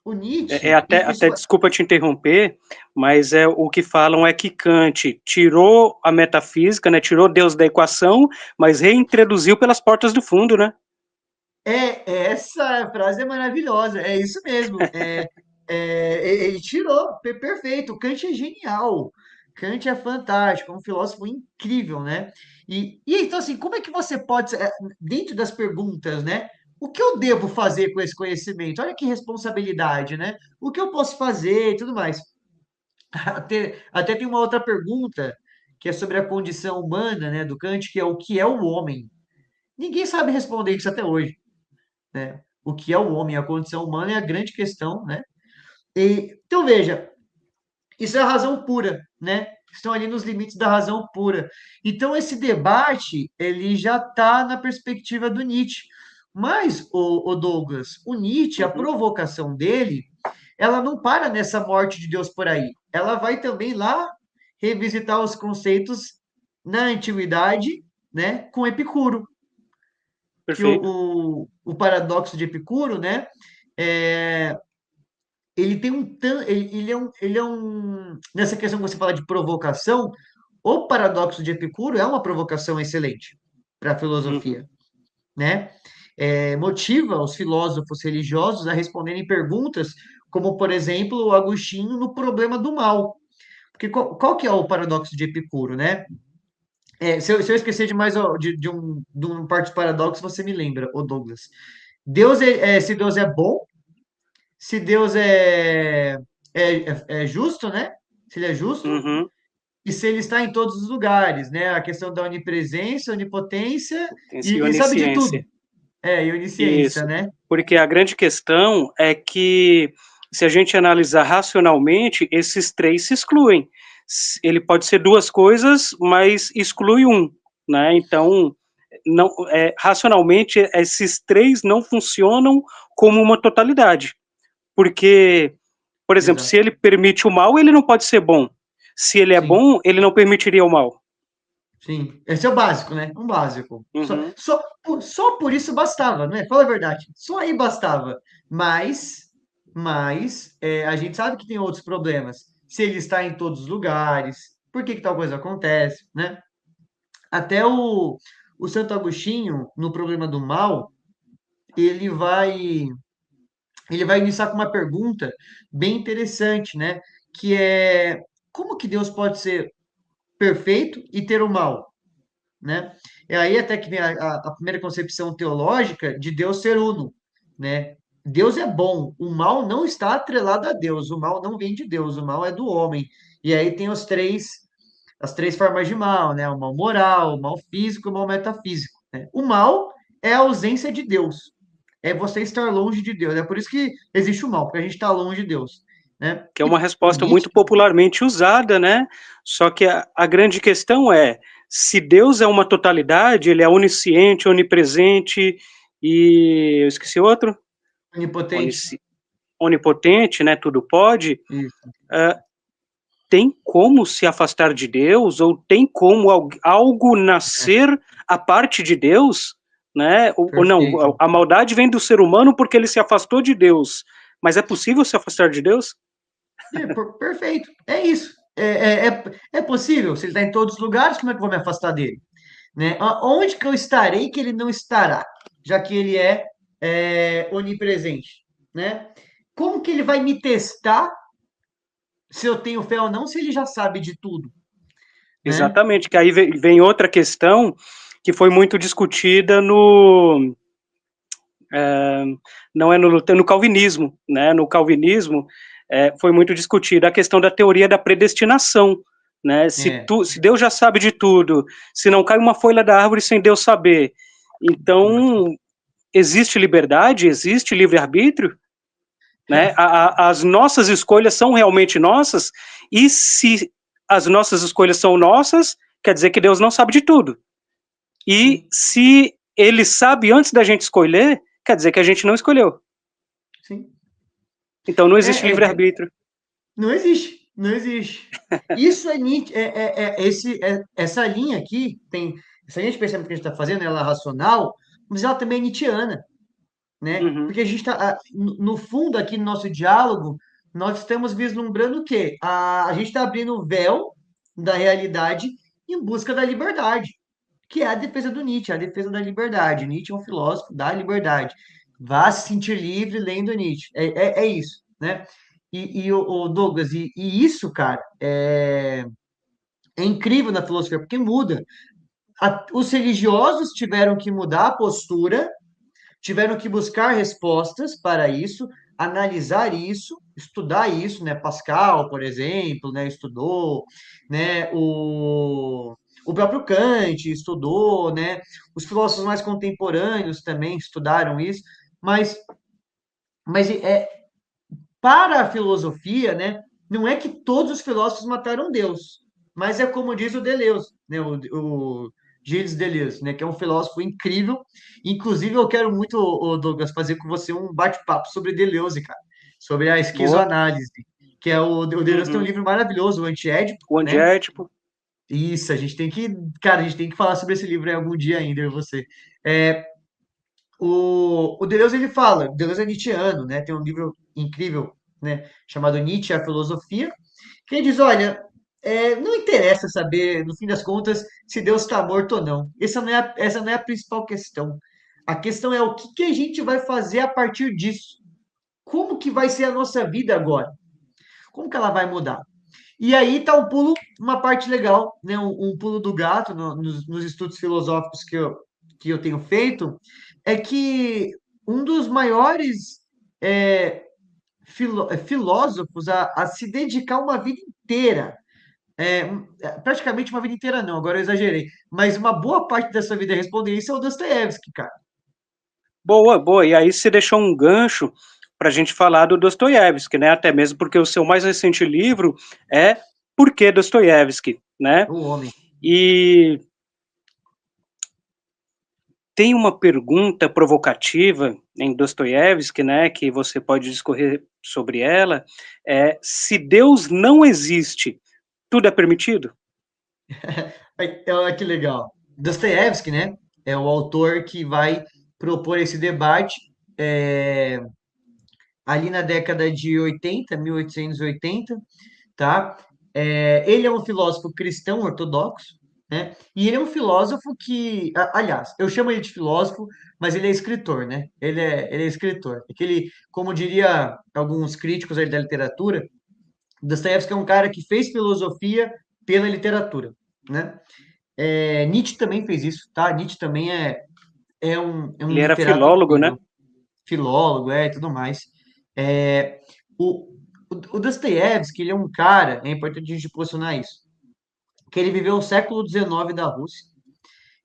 É Nietzsche, até desculpa te interromper, mas o que falam é que Kant tirou a metafísica, né, tirou Deus da equação, mas reintroduziu pelas portas do fundo, né? essa frase é maravilhosa, é isso mesmo. Ele tirou, perfeito. O Kant é genial. Kant é fantástico, é um filósofo incrível, né? E então, assim, como é que você pode, dentro das perguntas, né? O que eu devo fazer com esse conhecimento? Olha que responsabilidade, né? O que eu posso fazer e tudo mais. Até tem uma outra pergunta, que é sobre a condição humana, né, do Kant, que é o que é o homem? Ninguém sabe responder isso até hoje, né? O que é o homem, a condição humana é a grande questão, né? Então, veja, isso é a razão pura, né? Estão ali nos limites da razão pura. Então, esse debate, ele já está na perspectiva do Nietzsche. Mas, o Douglas, o Nietzsche, a Uhum, provocação dele, ela não para nessa morte de Deus por aí. Ela vai também lá revisitar os conceitos na antiguidade, né, com Epicuro, que perfeito. o paradoxo de Epicuro, né, é, ele tem ele é um, nessa questão que você fala de provocação, o paradoxo de Epicuro é uma provocação excelente para a Uhum, filosofia, né? Motiva os filósofos religiosos a responderem perguntas, como, por exemplo, o Agostinho no problema do mal. Porque qual que é o paradoxo de Epicuro, né? Se eu esquecer de mais de um parte do paradoxo, você me lembra, ô Douglas. Se Deus é bom, se Deus é justo, né? Se ele é justo, uhum. e se ele está em todos os lugares, né? A questão da onipresença, onipotência Tem-se e sabe de tudo. onisciência. E onisciência, Isso. né? Porque a grande questão é que, se a gente analisar racionalmente, esses três se excluem. Ele pode ser duas coisas, mas exclui um, né? Então, não, racionalmente, esses três não funcionam como uma totalidade. Porque, por exemplo, se Exato. ele permite o mal, ele não pode ser bom. Se ele é Sim, bom, ele não permitiria o mal. sim. Esse é o básico, né? Um básico. Uhum. Só por isso bastava, né? Fala a verdade. Só aí bastava. Mas, a gente sabe que tem outros problemas. Se ele está em todos os lugares, por que que tal coisa acontece, né? Até o Santo Agostinho, no problema do mal, ele vai ele vai iniciar com uma pergunta bem interessante, né? Que é como que Deus pode ser perfeito e ter o mal, né? É aí até que vem a primeira concepção teológica de Deus ser uno, né? Deus é bom, o mal não está atrelado a Deus, o mal não vem de Deus, o mal é do homem. E aí tem as três formas de mal, né? O mal moral, o mal físico e o mal metafísico, né? O mal é a ausência de Deus, é você estar longe de Deus. É por isso que existe o mal, porque a gente está longe de Deus, né? Que é E uma o resposta Nietzsche, muito popularmente usada, né? Só que a grande questão é, se Deus é uma totalidade, ele é onisciente, onipresente e eu esqueci outro, onipotente, Onici, onipotente, né? Tudo pode. isso, Uh, tem como se afastar de Deus ou tem como algo é, nascer a parte de Deus, né? Ou não, perfeito. a maldade vem do ser humano porque ele se afastou de Deus. Mas é possível se afastar de Deus? Perfeito. É isso. É possível. Se ele está em todos os lugares, como é que eu vou me afastar dele? Né? Onde que eu estarei que ele não estará? Já que ele é onipresente, né? Como que ele vai me testar se eu tenho fé ou não, se ele já sabe de tudo, né? Exatamente, que aí vem outra questão que foi muito discutida no é, não é no calvinismo, né? No calvinismo foi muito discutida a questão da teoria da predestinação, né? É, Se Deus já sabe de tudo, se não cai uma folha da árvore sem Deus saber, isso. então existe liberdade, existe livre-arbítrio, né? As nossas escolhas são realmente nossas, e se as nossas escolhas são nossas, quer dizer que Deus não sabe de tudo. E Sim, se ele sabe antes da gente escolher, quer dizer que a gente não escolheu. sim. Então não existe É, é, livre-arbítrio. não existe, não existe. Isso é Nietzsche, essa linha aqui tem, essa linha de pensamento que a gente está fazendo, ela é racional, mas ela também é nietzschiana, né? Uhum, Porque a gente está, no fundo aqui no nosso diálogo, nós estamos vislumbrando o quê? A gente está abrindo o véu da realidade em busca da liberdade, que é a defesa do Nietzsche, a defesa da liberdade. Nietzsche é um filósofo da liberdade. Vá se sentir livre lendo Nietzsche. É isso, né? o Douglas, e isso, cara, é incrível na filosofia, porque muda. Os religiosos tiveram que mudar a postura, tiveram que buscar respostas para isso, analisar isso, estudar isso, né? Pascal, por exemplo, né? Estudou, né? O próprio Kant estudou, né? Os filósofos mais contemporâneos também estudaram isso, mas, mas para a filosofia, né? Não é que todos os filósofos mataram Deus, mas é como diz o Deleuze, né? O Gilles Deleuze, né? Que é um filósofo incrível. Inclusive, eu quero muito, Douglas, fazer com você um bate-papo sobre Deleuze, cara, sobre a Boa. esquizoanálise, que é o Deleuze tem um Uhum. livro maravilhoso, o Antiédipo, O né? antiético. Isso, a gente tem que, cara, a gente tem que falar sobre esse livro em algum dia ainda, eu e você. É, o Deleuze, ele fala, o Deleuze é nietzscheano, né? Tem um livro incrível, né? Chamado Nietzsche, a Filosofia, que ele diz, olha, não interessa saber, no fim das contas, se Deus está morto ou não. Essa não é a principal questão. A questão é o que que a gente vai fazer a partir disso. Como que vai ser a nossa vida agora? Como que ela vai mudar? E aí tá um pulo, uma parte legal, né? Um pulo do gato nos estudos filosóficos que eu tenho feito, é que um dos maiores é, filósofos a se dedicar uma vida inteira, praticamente uma vida inteira não, agora eu exagerei, mas uma boa parte da sua vida a responder isso é o Dostoiévski, cara. Boa, boa. E aí você deixou um gancho para a gente falar do Dostoiévski, né? Até mesmo porque o seu mais recente livro é Por que Dostoiévski, né? O homem. E tem uma pergunta provocativa em Dostoiévski, né, que você pode discorrer sobre ela, se Deus não existe, tudo é permitido? Olha que legal. Dostoiévski, né? É o autor que vai propor esse debate é, ali na década de 80, 1880, tá? Ele é um filósofo cristão ortodoxo, né? E ele é um filósofo que, aliás, eu chamo ele de filósofo, mas ele é escritor, né? Ele é escritor. Aquele, como diria alguns críticos aí da literatura, Dostoiévski é um cara que fez filosofia pela literatura, né? Nietzsche também fez isso, tá? Nietzsche também é um Ele era literato filólogo, né? incrível, filólogo, e tudo mais. É, o, o Dostoiévski, ele é um cara, é importante a gente posicionar isso, que ele viveu o século XIX da Rússia.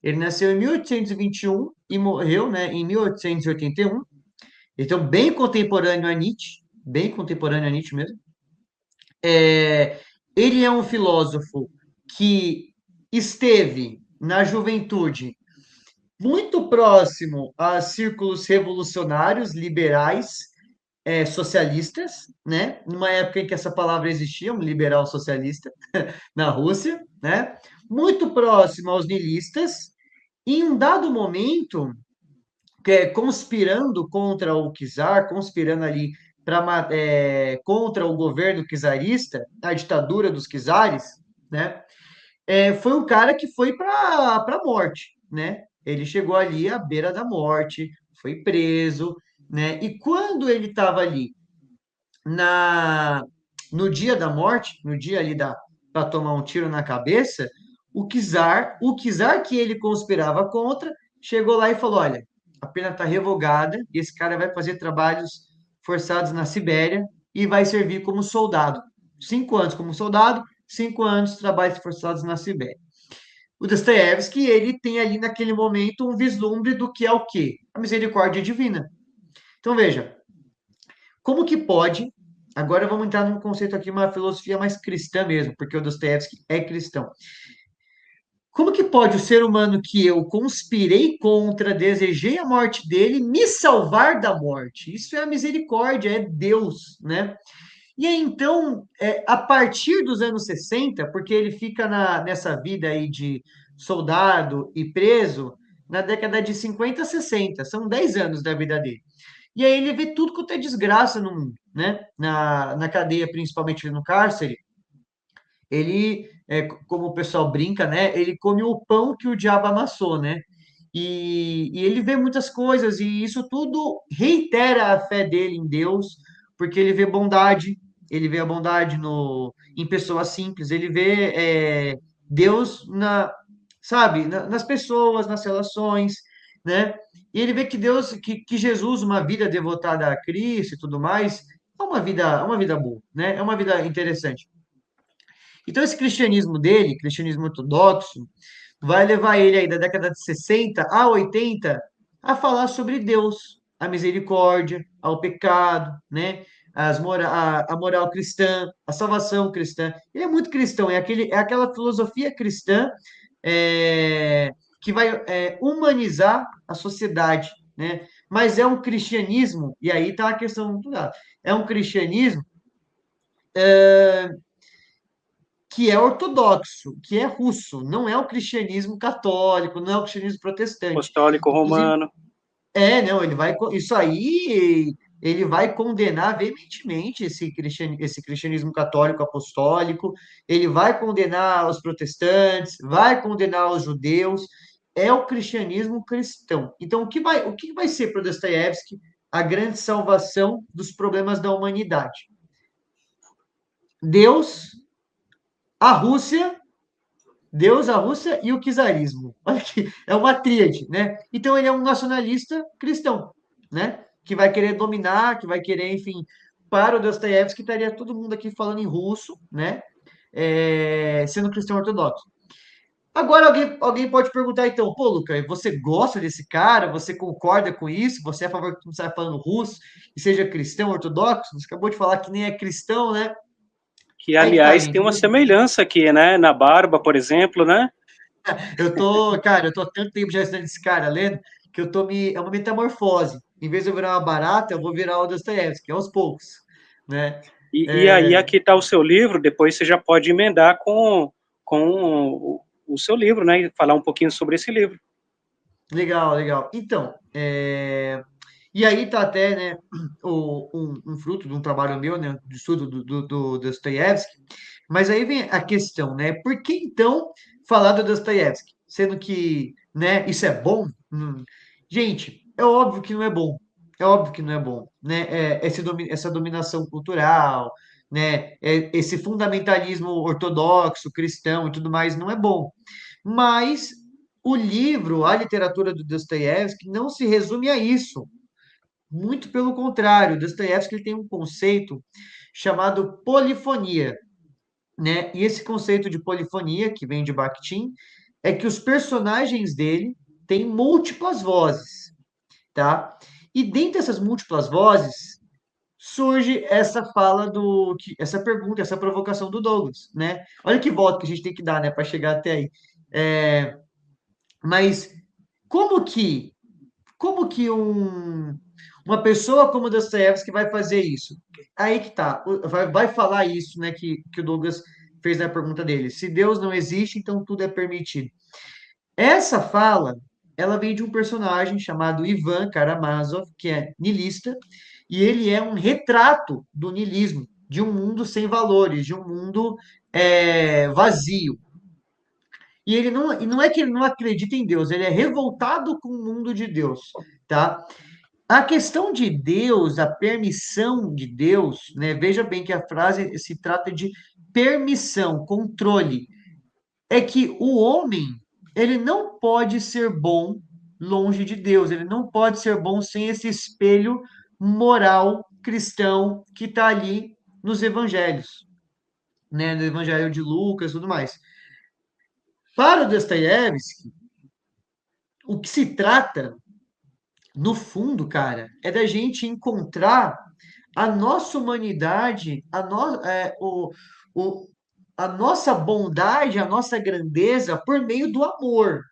Ele nasceu em 1821 e morreu, né, em 1881. Então, bem contemporâneo a Nietzsche mesmo. Ele é um filósofo que esteve na juventude muito próximo a círculos revolucionários, liberais, socialistas, né? Numa época em que essa palavra existia, um liberal socialista, na Rússia, né? Muito próximo aos niilistas. Em um dado momento, conspirando contra o czar, conspirando ali contra o governo czarista, a ditadura dos czares, né? Foi um cara que foi para a morte, né? Ele chegou ali à beira da morte, foi preso, né? E quando ele estava ali na no dia da morte, no dia ali da para tomar um tiro na cabeça, o czar que ele conspirava contra, chegou lá e falou: "Olha, a pena está revogada e esse cara vai fazer trabalhos forçados na Sibéria e vai servir como soldado. 5 anos como soldado, 5 anos de trabalhos forçados na Sibéria." O Dostoiévski, ele tem ali naquele momento um vislumbre do que é o quê? A misericórdia divina. Então veja, como que pode? Agora vamos entrar num conceito aqui, uma filosofia mais cristã mesmo, porque o Dostoiévski é cristão. Como que pode o ser humano que eu conspirei contra, desejei a morte dele, me salvar da morte? Isso é a misericórdia, é Deus, né? E aí, então, a partir dos anos 60, porque ele fica nessa vida aí de soldado e preso na década de 50, 60, são 10 anos da vida dele. E aí ele vê tudo quanto é desgraça no mundo, né? Na cadeia, principalmente no cárcere, ele, como o pessoal brinca, né? Ele come o pão que o diabo amassou, né? E ele vê muitas coisas, e isso tudo reitera a fé dele em Deus, porque ele vê bondade, ele vê a bondade em pessoas simples, ele vê Deus sabe, nas pessoas, nas relações, né? E ele vê que Deus, que Jesus, uma vida devotada a Cristo e tudo mais, é uma vida boa, né? É uma vida interessante. Então, esse cristianismo dele, cristianismo ortodoxo, vai levar ele aí da década de 60 a 80 a falar sobre Deus, a misericórdia, ao pecado, né? A moral cristã, a salvação cristã. Ele é muito cristão, é aquela filosofia cristã que vai humanizar a sociedade, né? Mas é um cristianismo, e aí está a questão do lado, é um cristianismo que é ortodoxo, que é russo, não é o cristianismo católico, não é o cristianismo protestante. Apostólico Inclusive, romano. não, isso aí ele vai condenar veementemente esse cristianismo católico apostólico, ele vai condenar os protestantes, vai condenar os judeus, é o cristianismo cristão. Então, o que vai ser para Dostoiévski a grande salvação dos problemas da humanidade? Deus, a Rússia Deus, a Rússia e o czarismo. Olha que é uma tríade, né? Então ele é um nacionalista cristão, né? Que vai querer dominar, que vai querer, enfim, para o Dostoiévski estaria todo mundo aqui falando em russo, né? Sendo cristão ortodoxo. Agora alguém pode perguntar, então, pô, Luca, você gosta desse cara? Você concorda com isso? Você é a favor que tu saia falando russo e seja cristão ortodoxo? Você acabou de falar que nem é cristão, né? Que, Aí que tá, aliás, tem gente. uma semelhança aqui, né? Na barba, por exemplo, né? Eu tô há tanto tempo já estudando esse cara, lendo, que é uma metamorfose. Em vez de eu virar uma barata, eu vou virar o Dostoiévski, aos poucos, né? E aí aqui está o seu livro, depois você já pode emendar com o seu livro, né? E falar um pouquinho sobre esse livro. Legal, legal. Então, e aí tá até, né, um fruto de um trabalho meu, né, de estudo do Dostoiévski, mas aí vem a questão, né, por que então falar do Dostoiévski? Sendo que, né, isso é bom? Gente, é óbvio que não é bom, é óbvio que não é bom, né, essa dominação cultural, né, esse fundamentalismo ortodoxo, cristão e tudo mais, não é bom, mas o livro, a literatura do Dostoiévski não se resume a isso. Muito pelo contrário, Dostoiévski ele tem um conceito chamado polifonia, né? E esse conceito de polifonia, que vem de Bakhtin, é que os personagens dele têm múltiplas vozes, tá? E dentre essas múltiplas vozes surge essa pergunta, essa provocação do Douglas, né? Olha que volta que a gente tem que dar, né, para chegar até aí. Mas como que Como que uma pessoa como Dostoiévski vai fazer isso? Aí que tá, vai falar isso, né, que o Douglas fez na pergunta dele. Se Deus não existe, então tudo é permitido. Essa fala, ela vem de um personagem chamado Ivan Karamazov, que é niilista, e ele é um retrato do niilismo, de um mundo sem valores, de um mundo vazio. E não é que ele não acredita em Deus, ele é revoltado com o mundo de Deus, tá? A questão de Deus, a permissão de Deus, né? Veja bem que a frase se trata de permissão, controle. É que o homem, ele não pode ser bom longe de Deus, ele não pode ser bom sem esse espelho moral cristão que está ali nos evangelhos, né? No evangelho de Lucas e tudo mais. Para o Dostoiévski, o que se trata, no fundo, cara, é da gente encontrar a nossa humanidade, o, a nossa bondade, a nossa grandeza por meio do amor,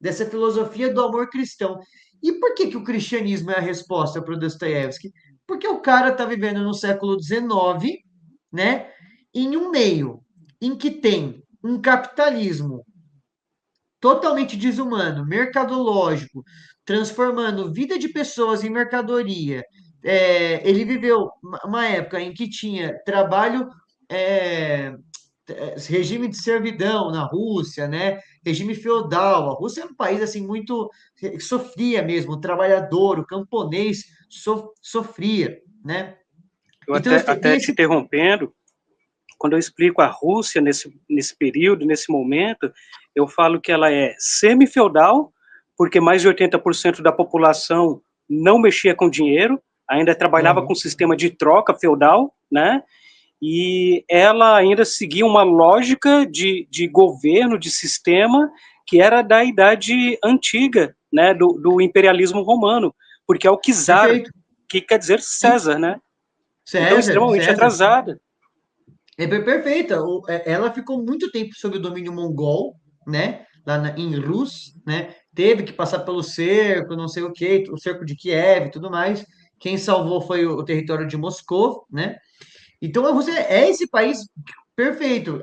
dessa filosofia do amor cristão. E por que, que o cristianismo é a resposta para o Dostoiévski? Porque o cara está vivendo no século XIX, né, em um meio em que tem um capitalismo totalmente desumano, mercadológico, transformando vida de pessoas em mercadoria. Ele viveu uma época em que tinha trabalho, é, regime de servidão na Rússia, né? Regime feudal. A Rússia é um país assim muito que sofria mesmo, o trabalhador, o camponês sofria, né? Eu Então, tem até te esse... interrompendo, quando eu explico a Rússia nesse período, nesse momento, eu falo que ela é semi-feudal, porque mais de 80% da população não mexia com dinheiro, ainda trabalhava com Aham. sistema de troca feudal, né? E ela ainda seguia uma lógica de governo, de sistema, que era da idade antiga, né, do imperialismo romano, porque é o czar, Perfeito. que quer dizer Sim, César, né? Então, César, extremamente César. atrasada. Perfeita. Ela ficou muito tempo sob o domínio mongol, né? Em Rus, né? Teve que passar pelo cerco, não sei o quê, o cerco de Kiev e tudo mais. Quem salvou foi o território de Moscou, né? Então a Rússia é esse país perfeito,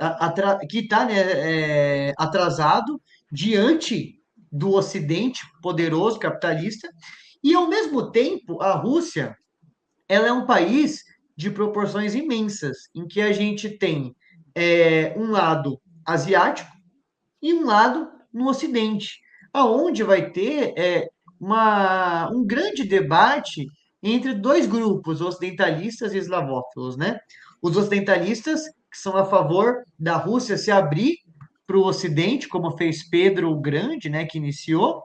que está, né, atrasado diante do Ocidente poderoso, capitalista, e ao mesmo tempo a Rússia ela é um país de proporções imensas, em que a gente tem um lado asiático e um lado no Ocidente, aonde vai ter um grande debate entre dois grupos, ocidentalistas e eslavófilos, né? Os ocidentalistas, que são a favor da Rússia se abrir para o Ocidente, como fez Pedro o Grande, né, que iniciou,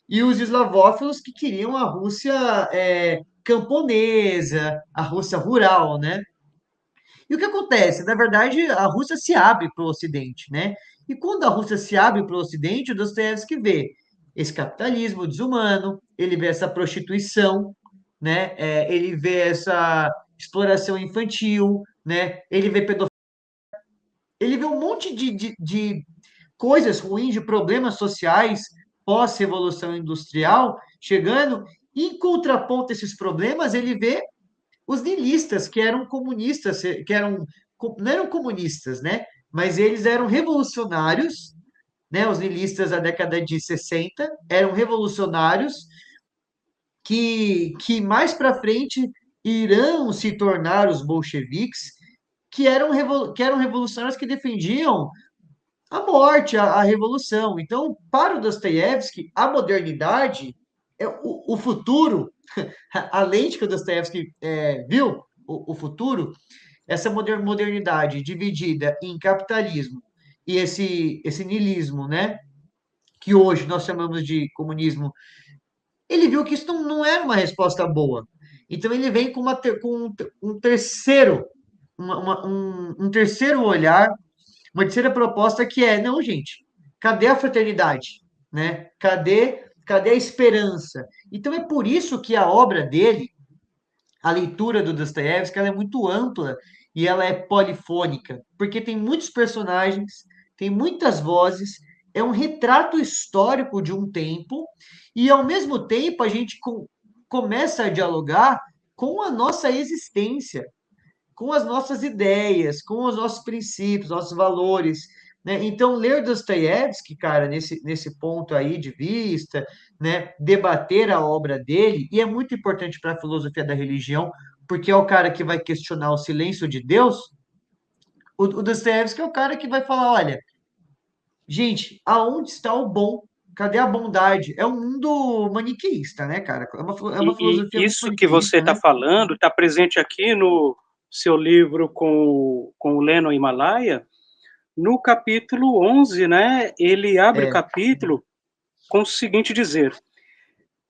e os eslavófilos que queriam a Rússia camponesa, a Rússia rural, né? E o que acontece? Na verdade, a Rússia se abre para o Ocidente, né? E quando a Rússia se abre para o Ocidente, o Dostoiévski vê esse capitalismo desumano, ele vê essa prostituição, né? Ele vê essa exploração infantil, né? Ele vê pedofilia, ele vê um monte de coisas ruins, de problemas sociais pós-revolução industrial chegando, e em contraponto a esses problemas, ele vê os niilistas, que eram comunistas, não eram comunistas, né? Mas eles eram revolucionários, né? Os niilistas da década de 60 eram revolucionários que mais para frente irão se tornar os bolcheviques, que eram revolucionários que defendiam a morte, a revolução. Então, para o Dostoiévski, a modernidade é o futuro, a lente que o Dostoiévski viu, o futuro, essa modernidade dividida em capitalismo e esse niilismo, né, que hoje nós chamamos de comunismo, ele viu que isso não era uma resposta boa. Então ele vem com um terceiro, um terceiro olhar, uma terceira proposta que é, não, gente, cadê a fraternidade? Né? Cadê a esperança? Então é por isso que a obra dele, a leitura do Dostoiévski, ela é muito ampla e ela é polifônica, porque tem muitos personagens, tem muitas vozes, é um retrato histórico de um tempo e ao mesmo tempo a gente começa a dialogar com a nossa existência, com as nossas ideias, com os nossos princípios, nossos valores, né? Então, ler Dostoiévski, cara, nesse ponto aí de vista, né? Debater a obra dele, e é muito importante para a filosofia da religião, porque é o cara que vai questionar o silêncio de Deus. O Dostoiévski é o cara que vai falar, olha, gente, aonde está o bom? Cadê a bondade? É um mundo maniqueísta, né, cara? É uma filosofia E muito isso que você maniqueísta, está né? falando está presente aqui no seu livro com o Lennon Himalaia, no capítulo 11, né? Ele abre o É, capítulo com o seguinte dizer: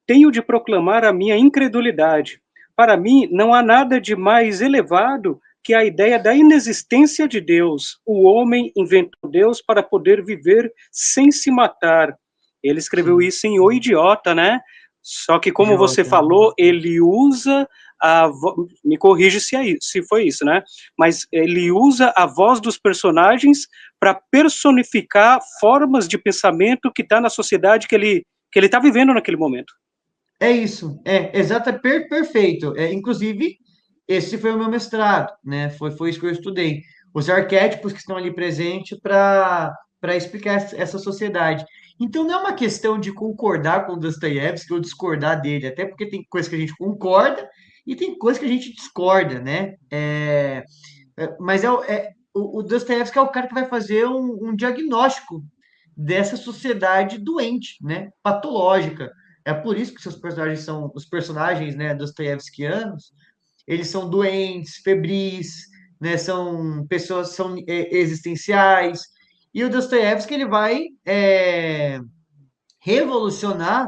tenho de proclamar a minha incredulidade. Para mim, não há nada de mais elevado que a ideia da inexistência de Deus. O homem inventou Deus para poder viver sem se matar. Ele escreveu sim, isso em O Idiota, né? Só que, como você idiota. falou, ele usa me corrige se foi isso, né? Mas ele usa a voz dos personagens para personificar formas de pensamento que está na sociedade que ele está vivendo naquele momento. É isso, perfeito. Inclusive, esse foi o meu mestrado, né? Foi isso que eu estudei. Os arquétipos que estão ali presentes para explicar essa sociedade. Então, não é uma questão de concordar com o Dostoiévski ou discordar dele, até porque tem coisa que a gente concorda e tem coisa que a gente discorda, né? Mas o Dostoiévski é o cara que vai fazer um diagnóstico dessa sociedade doente, né? Patológica. É por isso que seus personagens são os personagens, né, dostoiévskianos, eles são doentes, febris, né? São pessoas são existenciais. E o Dostoiévski ele vai revolucionar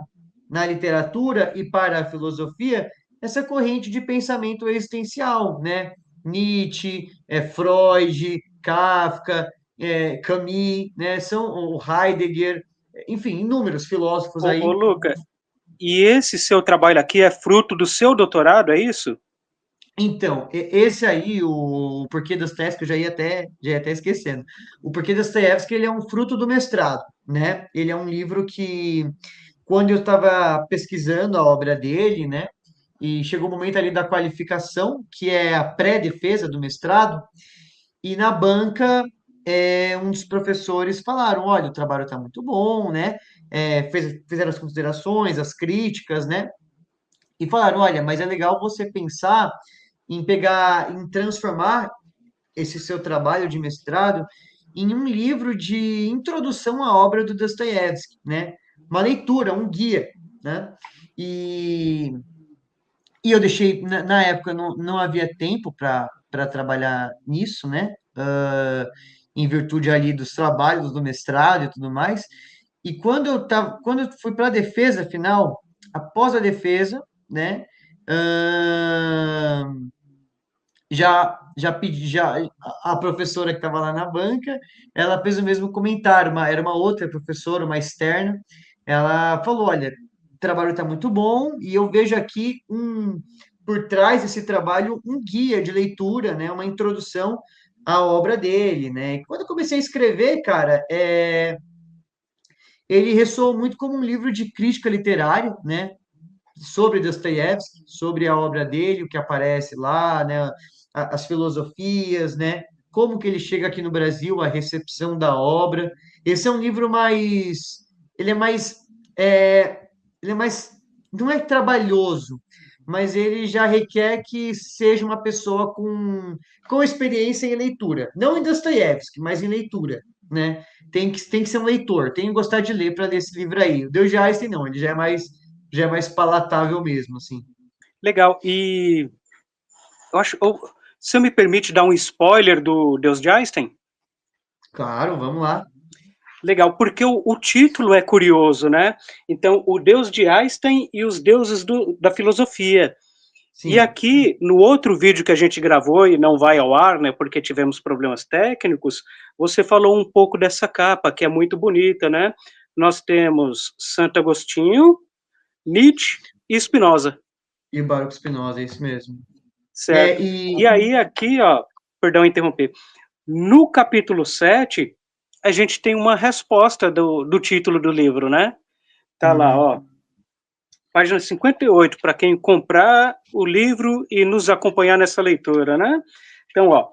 na literatura e para a filosofia essa corrente de pensamento existencial, né? Nietzsche, Freud, Kafka, Camus, né? São o Heidegger, enfim, inúmeros filósofos Ô, aí. Luca, e esse seu trabalho aqui é fruto do seu doutorado, é isso? Então, esse aí, o Porquê Dostoiévski, eu já ia até esquecendo. O Porquê Dostoiévski, ele é um fruto do mestrado, né? Ele é um livro que, quando eu estava pesquisando a obra dele, né? E chegou o momento ali da qualificação, que é a pré-defesa do mestrado, e na banca, um dos professores falaram, olha, o trabalho está muito bom, né? Fizeram as considerações, as críticas, né? E falaram, olha, mas é legal você pensar em transformar esse seu trabalho de mestrado em um livro de introdução à obra do Dostoiévski, né? Uma leitura, um guia, né? E, e eu deixei, na época, não havia tempo para trabalhar nisso, né? Em virtude ali dos trabalhos do mestrado e tudo mais. E quando eu fui para a defesa final, após a defesa, né? Já pedi, a professora que estava lá na banca, ela fez o mesmo comentário, era uma outra professora, uma externa, ela falou, olha, o trabalho está muito bom e eu vejo aqui por trás desse trabalho um guia de leitura, né, uma introdução à obra dele, né? E quando eu comecei a escrever, cara, ele ressoou muito como um livro de crítica literária, né? Sobre Dostoiévski, sobre a obra dele, o que aparece lá, né, as filosofias, né, como que ele chega aqui no Brasil, a recepção da obra. Esse é um livro ele é mais, é, ele é mais, não é trabalhoso, mas ele já requer que seja uma pessoa com experiência em leitura, não em Dostoiévski, mas em leitura, né? Tem que ser um leitor, tem que gostar de ler para ler esse livro aí. O Deus de Einstein não, ele já é mais palatável mesmo, assim. Legal. E eu acho, se eu me permite dar um spoiler do Deus de Einstein, Claro, vamos lá. legal, porque o título é curioso, né? Então, o Deus de Einstein e os deuses da filosofia. E Sim. aqui, no outro vídeo que a gente gravou e não vai ao ar, né, porque tivemos problemas técnicos, você falou um pouco dessa capa, que é muito bonita, né? Nós temos Santo Agostinho, Nietzsche e Spinoza, E o Baruch Spinoza, é isso mesmo. certo? E aí, aqui, ó, perdão interromper, no capítulo 7, a gente tem uma resposta do título do livro, né? Tá lá, Uhum. ó, página 58, para quem comprar o livro e nos acompanhar nessa leitura, né? Então, ó,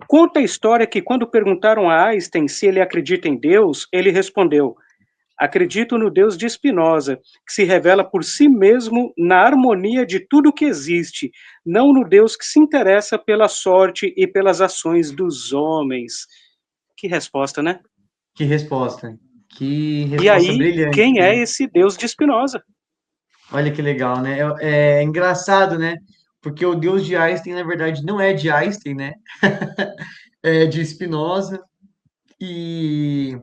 conta a história que quando perguntaram a Einstein se ele acredita em Deus, ele respondeu: acredito no Deus de Spinoza, que se revela por si mesmo na harmonia de tudo que existe, não no Deus que se interessa pela sorte e pelas ações dos homens. Que resposta, né? Que resposta. Que E resposta aí, brilhante, quem é né? esse Deus de Spinoza? Olha que legal, né? É engraçado, né? Porque o Deus de Einstein, na verdade, não é de Einstein, né? É de Spinoza. E,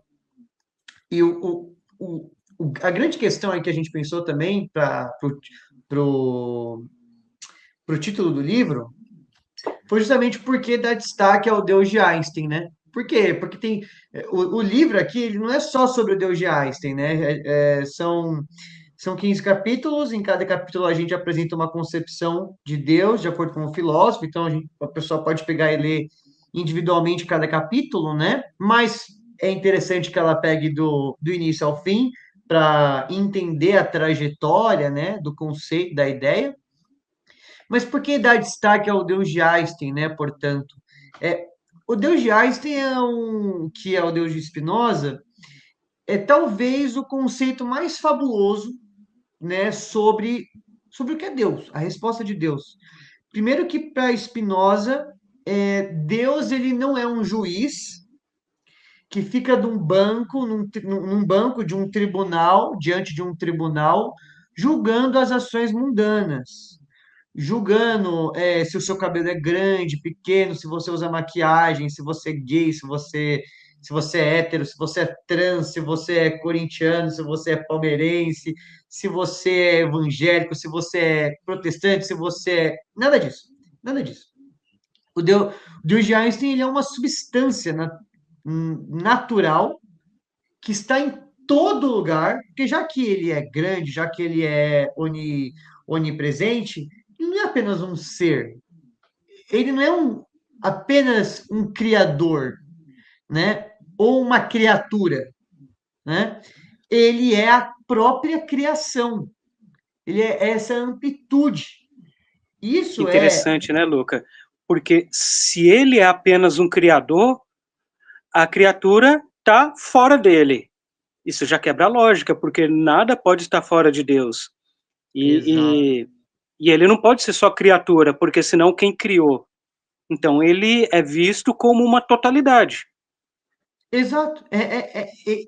a grande questão aí que a gente pensou também para o título do livro foi justamente porque dá destaque ao Deus de Einstein, né? Por quê? Porque o livro aqui ele não é só sobre o Deus de Einstein, né? São 15 capítulos, em cada capítulo a gente apresenta uma concepção de Deus, de acordo com o filósofo, então a pessoa pode pegar e ler individualmente cada capítulo, né? Mas é interessante que ela pegue do início ao fim para entender a trajetória, né, do conceito, da ideia. Mas por que dar destaque ao Deus de Einstein, né? Portanto, é, o Deus de Einstein que é o Deus de Spinoza, é talvez o conceito mais fabuloso, né? Sobre o que é Deus, a resposta de Deus. Primeiro que para Spinoza, Deus ele não é um juiz que fica num banco de um tribunal, diante de um tribunal, julgando as ações mundanas. julgando se o seu cabelo é grande, pequeno, se você usa maquiagem, se você é gay, se você é hétero, se você é trans, se você é corintiano, se você é palmeirense, se você é evangélico, se você é protestante, se você é. Nada disso. Nada disso. O Deus de Einstein ele é uma substância natural que está em todo lugar, porque já que ele é grande, já que ele é onipresente, ele não é apenas um ser, ele não é apenas um criador, né? Ou uma criatura, né? Ele é a própria criação, ele é essa amplitude. Que Isso é, interessante, né, Luca? Porque se ele é apenas um criador, a criatura está fora dele. Isso já quebra a lógica, porque nada pode estar fora de Deus. exato. E ele não pode ser só criatura, porque senão quem criou? Então ele é visto como uma totalidade. Exato,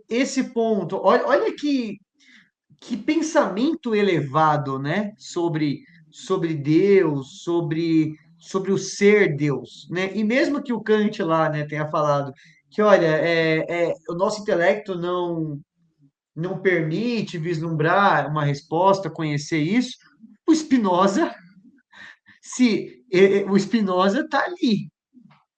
esse ponto. Olha que pensamento elevado, né? Sobre Deus, sobre o ser Deus, né? E mesmo que o Kant lá, né, tenha falado que, olha, o nosso intelecto não permite vislumbrar uma resposta, conhecer isso, o Spinoza, o Spinoza está ali,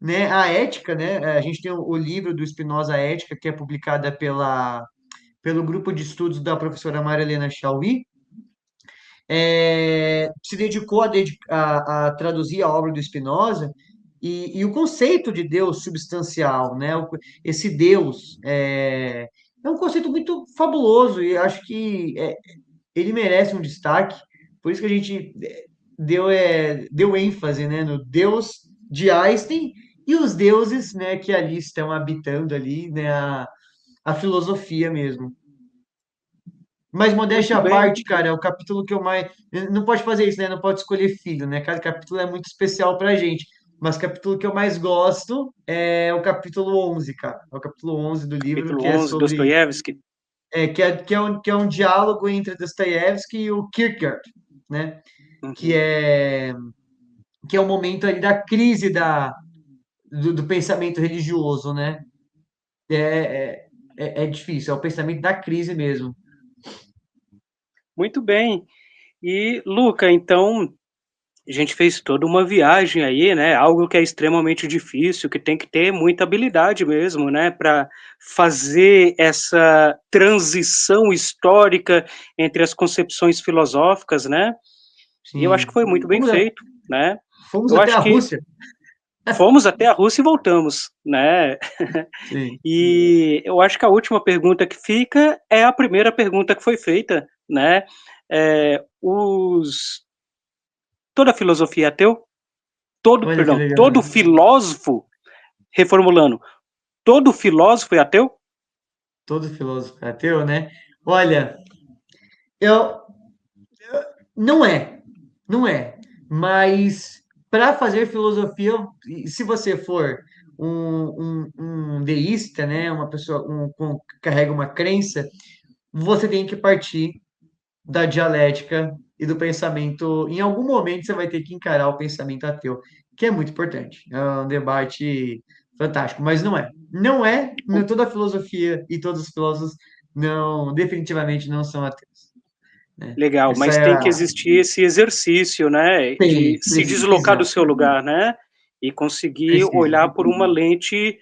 né? A ética, né? A gente tem o livro do Spinoza, a Ética, que é publicada pelo grupo de estudos da professora Maria Helena Chauí, se dedicou a traduzir a obra do Spinoza e o conceito de Deus substancial, né? Esse Deus é um conceito muito fabuloso e acho que ele merece um destaque. Por isso que a gente deu ênfase, né, no Deus de Einstein e os deuses, né, que ali estão habitando ali, né, a filosofia mesmo. Mas modéstia Muito à bem, parte, cara, é o capítulo que eu mais. Não pode fazer isso, né? Não pode escolher filho, né? Cada capítulo é muito especial pra gente. Mas o capítulo que eu mais gosto é o capítulo 11, cara. É o capítulo 11 do livro, capítulo que é 11, sobre. Dostoiévski. Que é um diálogo entre Dostoiévski e o Kierkegaard, né? Que Uhum. é, que é o momento ali da crise do pensamento religioso, né? É, é difícil, é o pensamento da crise mesmo. Muito bem. E, Luca, então, a gente fez toda uma viagem aí, né? Algo que é extremamente difícil, que tem que ter muita habilidade mesmo, né? Para fazer essa transição histórica entre as concepções filosóficas, né? E eu acho que Sim. foi muito bem Fomos, a- feito, né? fomos Eu até acho a que Rússia. fomos até a Rússia e voltamos, né? Sim. E eu acho que a última pergunta que fica é a primeira pergunta que foi feita, né? Toda filosofia é ateu? Olha que Perdão, legal. todo filósofo, reformulando, todo filósofo é ateu? Todo filósofo é ateu, né? Olha, eu não é, não é. Mas para fazer filosofia, se você for um deísta, né, uma pessoa que carrega uma crença, você tem que partir da dialética e do pensamento. Em algum momento você vai ter que encarar o pensamento ateu, que é muito importante. É um debate fantástico, mas não é. Não é, toda a filosofia e todos os filósofos não, definitivamente não são ateus, né? Legal, Essa mas é tem que a existir esse exercício, né, de se deslocar do exato, seu lugar, né, e conseguir precisa. olhar por uma lente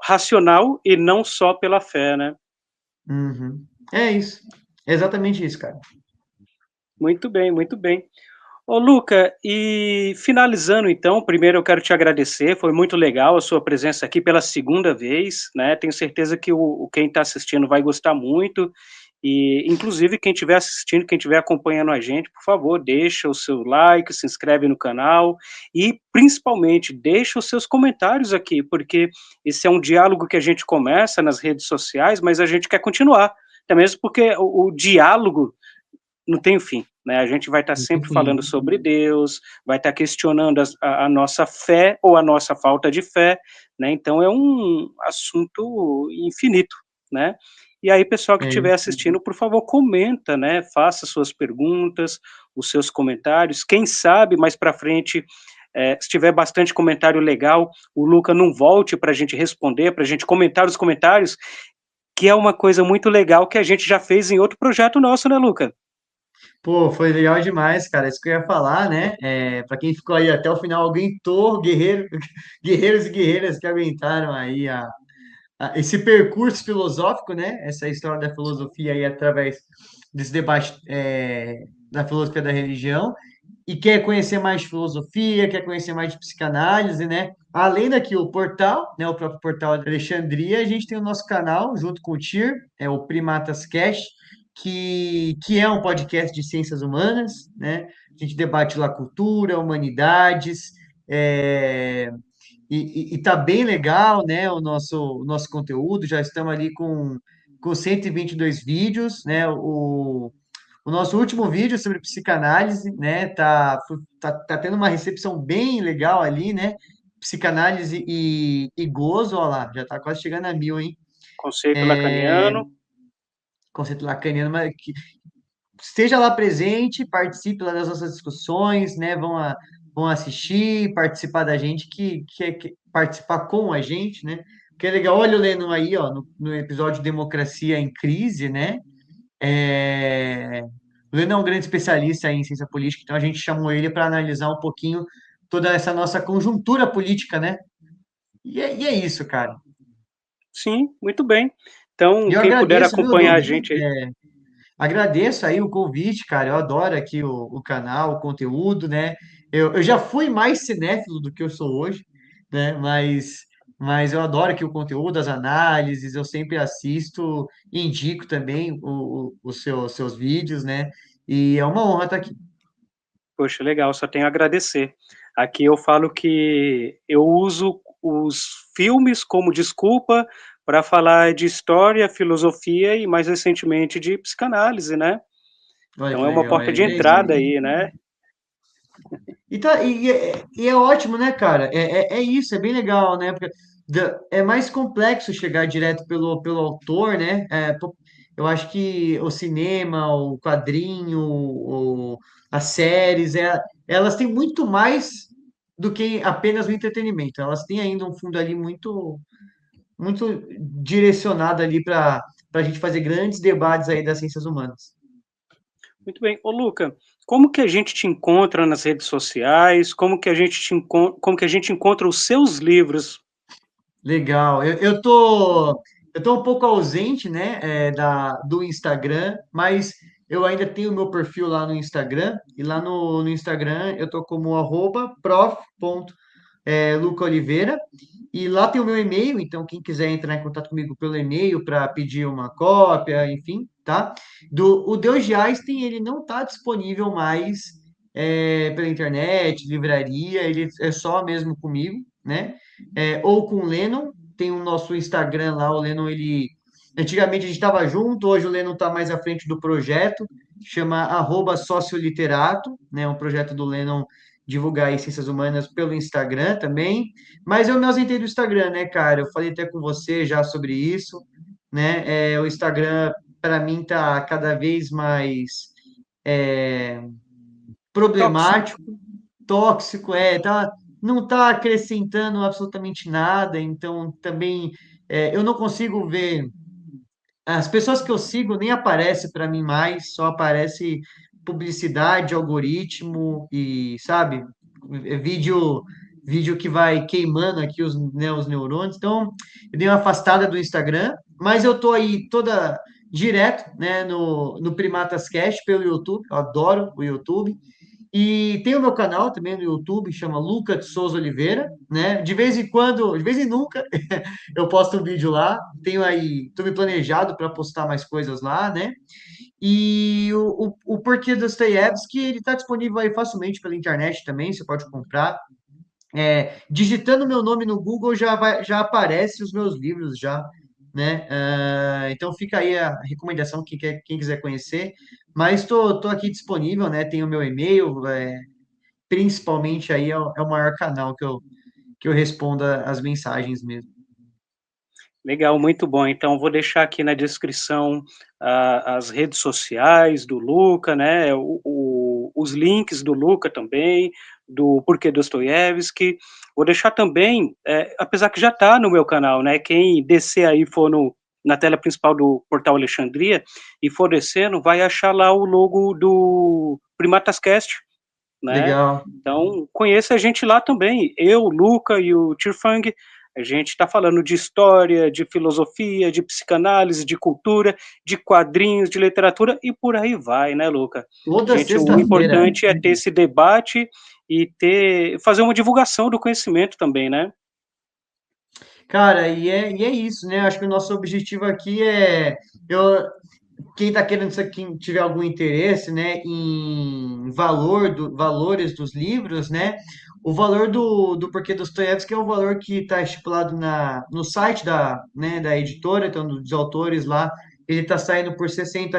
racional e não só pela fé, né? Uhum. É isso. É exatamente isso, cara. Muito bem, muito bem. Ô Luca, e finalizando então, primeiro eu quero te agradecer, foi muito legal a sua presença aqui pela segunda vez, né? Tenho certeza que quem está assistindo vai gostar muito, e inclusive quem estiver assistindo, quem estiver acompanhando a gente, por favor, deixa o seu like, se inscreve no canal e principalmente deixa os seus comentários aqui, porque esse é um diálogo que a gente começa nas redes sociais, mas a gente quer continuar, até mesmo porque o diálogo não tem fim, né? A gente vai estar sempre falando Enfim, sobre Deus, vai estar questionando a nossa fé ou a nossa falta de fé, né? Então é um assunto infinito, né? E aí, pessoal que É estiver isso. assistindo, por favor, comenta, né? Faça suas perguntas, os seus comentários. Quem sabe mais para frente, se tiver bastante comentário legal, o Luca não volte para a gente responder, para a gente comentar os comentários, que é uma coisa muito legal que a gente já fez em outro projeto nosso, né, Luca? Pô, foi legal demais, cara. Isso que eu ia falar, né? Para quem ficou aí até o final, aguentou, guerreiros e guerreiras que aguentaram aí esse percurso filosófico, né? Essa história da filosofia aí através desse debate da filosofia da religião. E quer conhecer mais de filosofia, quer conhecer mais de psicanálise, né? Além daqui o portal, né, o próprio portal de Alexandria, a gente tem o nosso canal junto com o TIR, é o Primatas Cash, que é um podcast de ciências humanas, né? A gente debate lá cultura, humanidades, é, e tá bem legal, né, o nosso conteúdo, já estamos ali com 122 vídeos, né? O nosso último vídeo sobre psicanálise, né, tá tendo uma recepção bem legal ali, né? Psicanálise e gozo, ó lá, já tá quase chegando a 1.000, hein? Conceito É, lacaniano. conceito lacaniano, mas que esteja lá presente, participe lá das nossas discussões, né? Vão assistir, participar da gente, que participar com a gente, né? Que é legal, olha o Lennon aí, ó, no episódio Democracia em Crise, né? É, o Leno é um grande especialista em ciência política, então a gente chamou ele para analisar um pouquinho toda essa nossa conjuntura política, né? E é isso, cara. Sim, muito bem. E Então, eu quem puder agradeço, viu, acompanhar a Douglas? gente aí, Agradeço aí o convite, cara. Eu adoro aqui o canal, o conteúdo, né? Eu já fui mais cinéfilo do que eu sou hoje, né? Mas eu adoro aqui o conteúdo, as análises, eu sempre assisto e indico também os seus vídeos, né? E é uma honra estar aqui. poxa, legal, só tenho a agradecer. Aqui eu falo que eu uso os filmes como desculpa para falar de história, filosofia e, mais recentemente, de psicanálise, né? Olha Então que é uma legal. porta de É isso entrada aí. aí, né? E é ótimo, né, cara? É isso, é bem legal, né? Porque é mais complexo chegar direto pelo autor, né? Eu acho que o cinema, o quadrinho, as séries, elas têm muito mais do que apenas o entretenimento. Elas têm ainda um fundo ali muito, muito direcionado ali para a gente fazer grandes debates aí das ciências humanas. Muito bem. Ô, Luca, como que a gente te encontra nas redes sociais? Como que a gente encontra os seus livros? Legal. Eu tô um pouco ausente, né, do Instagram, mas eu ainda tenho o meu perfil lá no Instagram, e lá no Instagram eu tô como @prof.Luca Oliveira, e lá tem o meu e-mail, então quem quiser entrar em contato comigo pelo e-mail para pedir uma cópia, enfim, tá? O Deus de Einstein, ele não está disponível mais pela internet, livraria, ele é só mesmo comigo, né? Ou com o Lennon, tem o nosso Instagram lá, o Lennon, ele... Antigamente a gente estava junto, hoje o Lennon está mais à frente do projeto, chama @socioliterato, né? Um projeto do Lennon divulgar aí ciências humanas pelo Instagram também, mas eu me ausentei do Instagram, né, cara? Eu falei até com você já sobre isso, né? O Instagram, para mim, tá cada vez mais é, Tóxico. problemático, tóxico, não está acrescentando absolutamente nada, então também eu não consigo ver. As pessoas que eu sigo nem aparece para mim mais, só aparece publicidade, algoritmo e, sabe, vídeo que vai queimando aqui os neurônios. Então, eu dei uma afastada do Instagram, mas eu tô aí toda direto, né, no Primatas Cast pelo YouTube. Eu adoro o YouTube. E tem o meu canal também no YouTube, chama Luca de Souza Oliveira, né? De vez em quando, de vez em nunca, eu posto um vídeo lá. Tô me planejado para postar mais coisas lá, né? E o Porquê Dostoiévski, ele está disponível aí facilmente pela internet também, você pode comprar. Digitando meu nome no Google já aparece os meus livros já, né? Então fica aí a recomendação quem quiser conhecer. Mas tô aqui disponível, né? Tem o meu e-mail, principalmente aí é o maior canal que eu respondo as mensagens mesmo. Legal, muito bom. Então, vou deixar aqui na descrição as redes sociais do Luca, né? Os links do Luca também, do Porquê Dostoiévski. Vou deixar também, apesar que já está no meu canal, né? Quem descer aí for na tela principal do Portal Alexandria e for descendo, vai achar lá o logo do Primatascast, né? Legal. Então, conheça a gente lá também. Eu, o Luca e o Tirfang, a gente está falando de história, de filosofia, de psicanálise, de cultura, de quadrinhos, de literatura e por aí vai, né, Luca? Toda Gente, o sexta-feira. importante é ter esse debate e fazer uma divulgação do conhecimento também, né? Cara, e é isso, né? Acho que o nosso objetivo aqui é. Eu, quem está querendo, quem tiver algum interesse, né, em valores dos livros, né, o valor do Porquê Dostoiévski é um valor que está estipulado no site da editora, então dos autores lá, ele está saindo por R$ 60.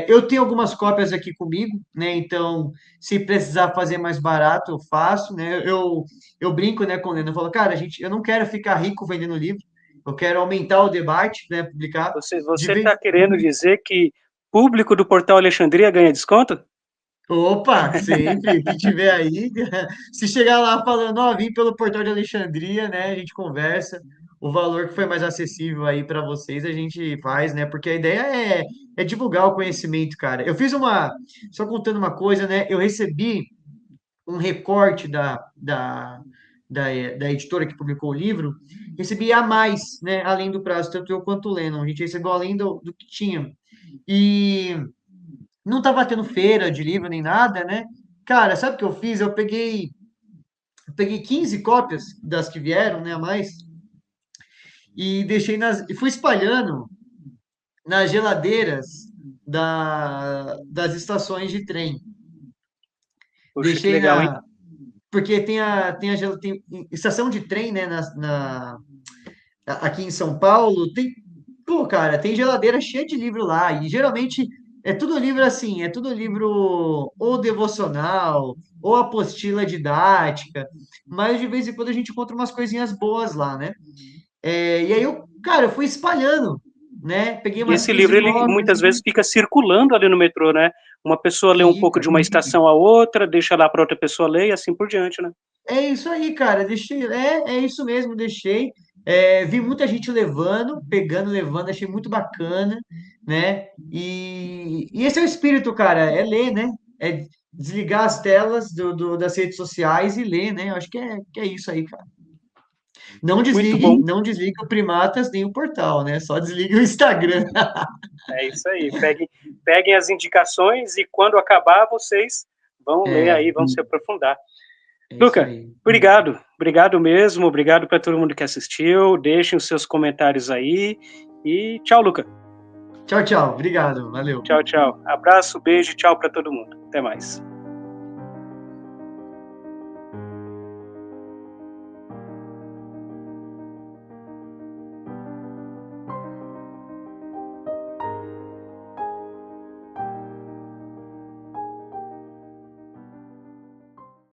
Eu tenho algumas cópias aqui comigo, né, então se precisar fazer mais barato, eu faço, né, eu brinco, né, com o Leno, eu falo, cara, eu não quero ficar rico vendendo livro, eu quero aumentar o debate, né, publicar de Você vez. está querendo dizer que público do Portal Alexandria ganha desconto? Opa, sempre que tiver aí, se chegar lá falando, ó, vim pelo Portal de Alexandria, né, a gente conversa, o valor que foi mais acessível aí para vocês, a gente faz, né, porque a ideia é divulgar o conhecimento, cara. Só contando uma coisa, né, eu recebi um recorte da editora que publicou o livro, recebi a mais, né, além do prazo, tanto eu quanto o Lennon, a gente recebeu além do que tinha. E não estava tendo feira de livro nem nada, né? Cara, sabe o que eu fiz? Eu peguei 15 cópias das que vieram, né, a mais, e e fui espalhando nas geladeiras das estações de trem. Poxa, que Deixei legal, hein? na. Porque tem estação de trem, né, aqui em São Paulo, pô, cara, tem geladeira cheia de livro lá, e geralmente é tudo livro assim, é tudo livro ou devocional, ou apostila didática, mas de vez em quando a gente encontra umas coisinhas boas lá, né? E aí cara, eu fui espalhando, né? Peguei E umas esse 15 livro, ele cópias, muitas vezes fica circulando ali no metrô, né? Uma pessoa lê um pouco fica. de uma estação a outra, deixa lá para outra pessoa ler e assim por diante, né? É isso aí, cara. Deixei. É isso mesmo, deixei. Vi muita gente levando, pegando, levando, achei muito bacana, né? E esse é o espírito, cara, é ler, né? É desligar as telas das redes sociais e ler, né? Eu acho que é isso aí, cara. Muito bom. Não desligue o Primatas nem o portal, né? Só desligue o Instagram. É isso aí. Peguem as indicações e quando acabar, vocês vão ler É, aí, vão se aprofundar. é isso Luca, aí. obrigado. Obrigado mesmo. Obrigado para todo mundo que assistiu. Deixem os seus comentários aí. E tchau, Luca. Tchau, tchau. Obrigado. Valeu. Tchau, tchau. Abraço, beijo, tchau para todo mundo. Até mais.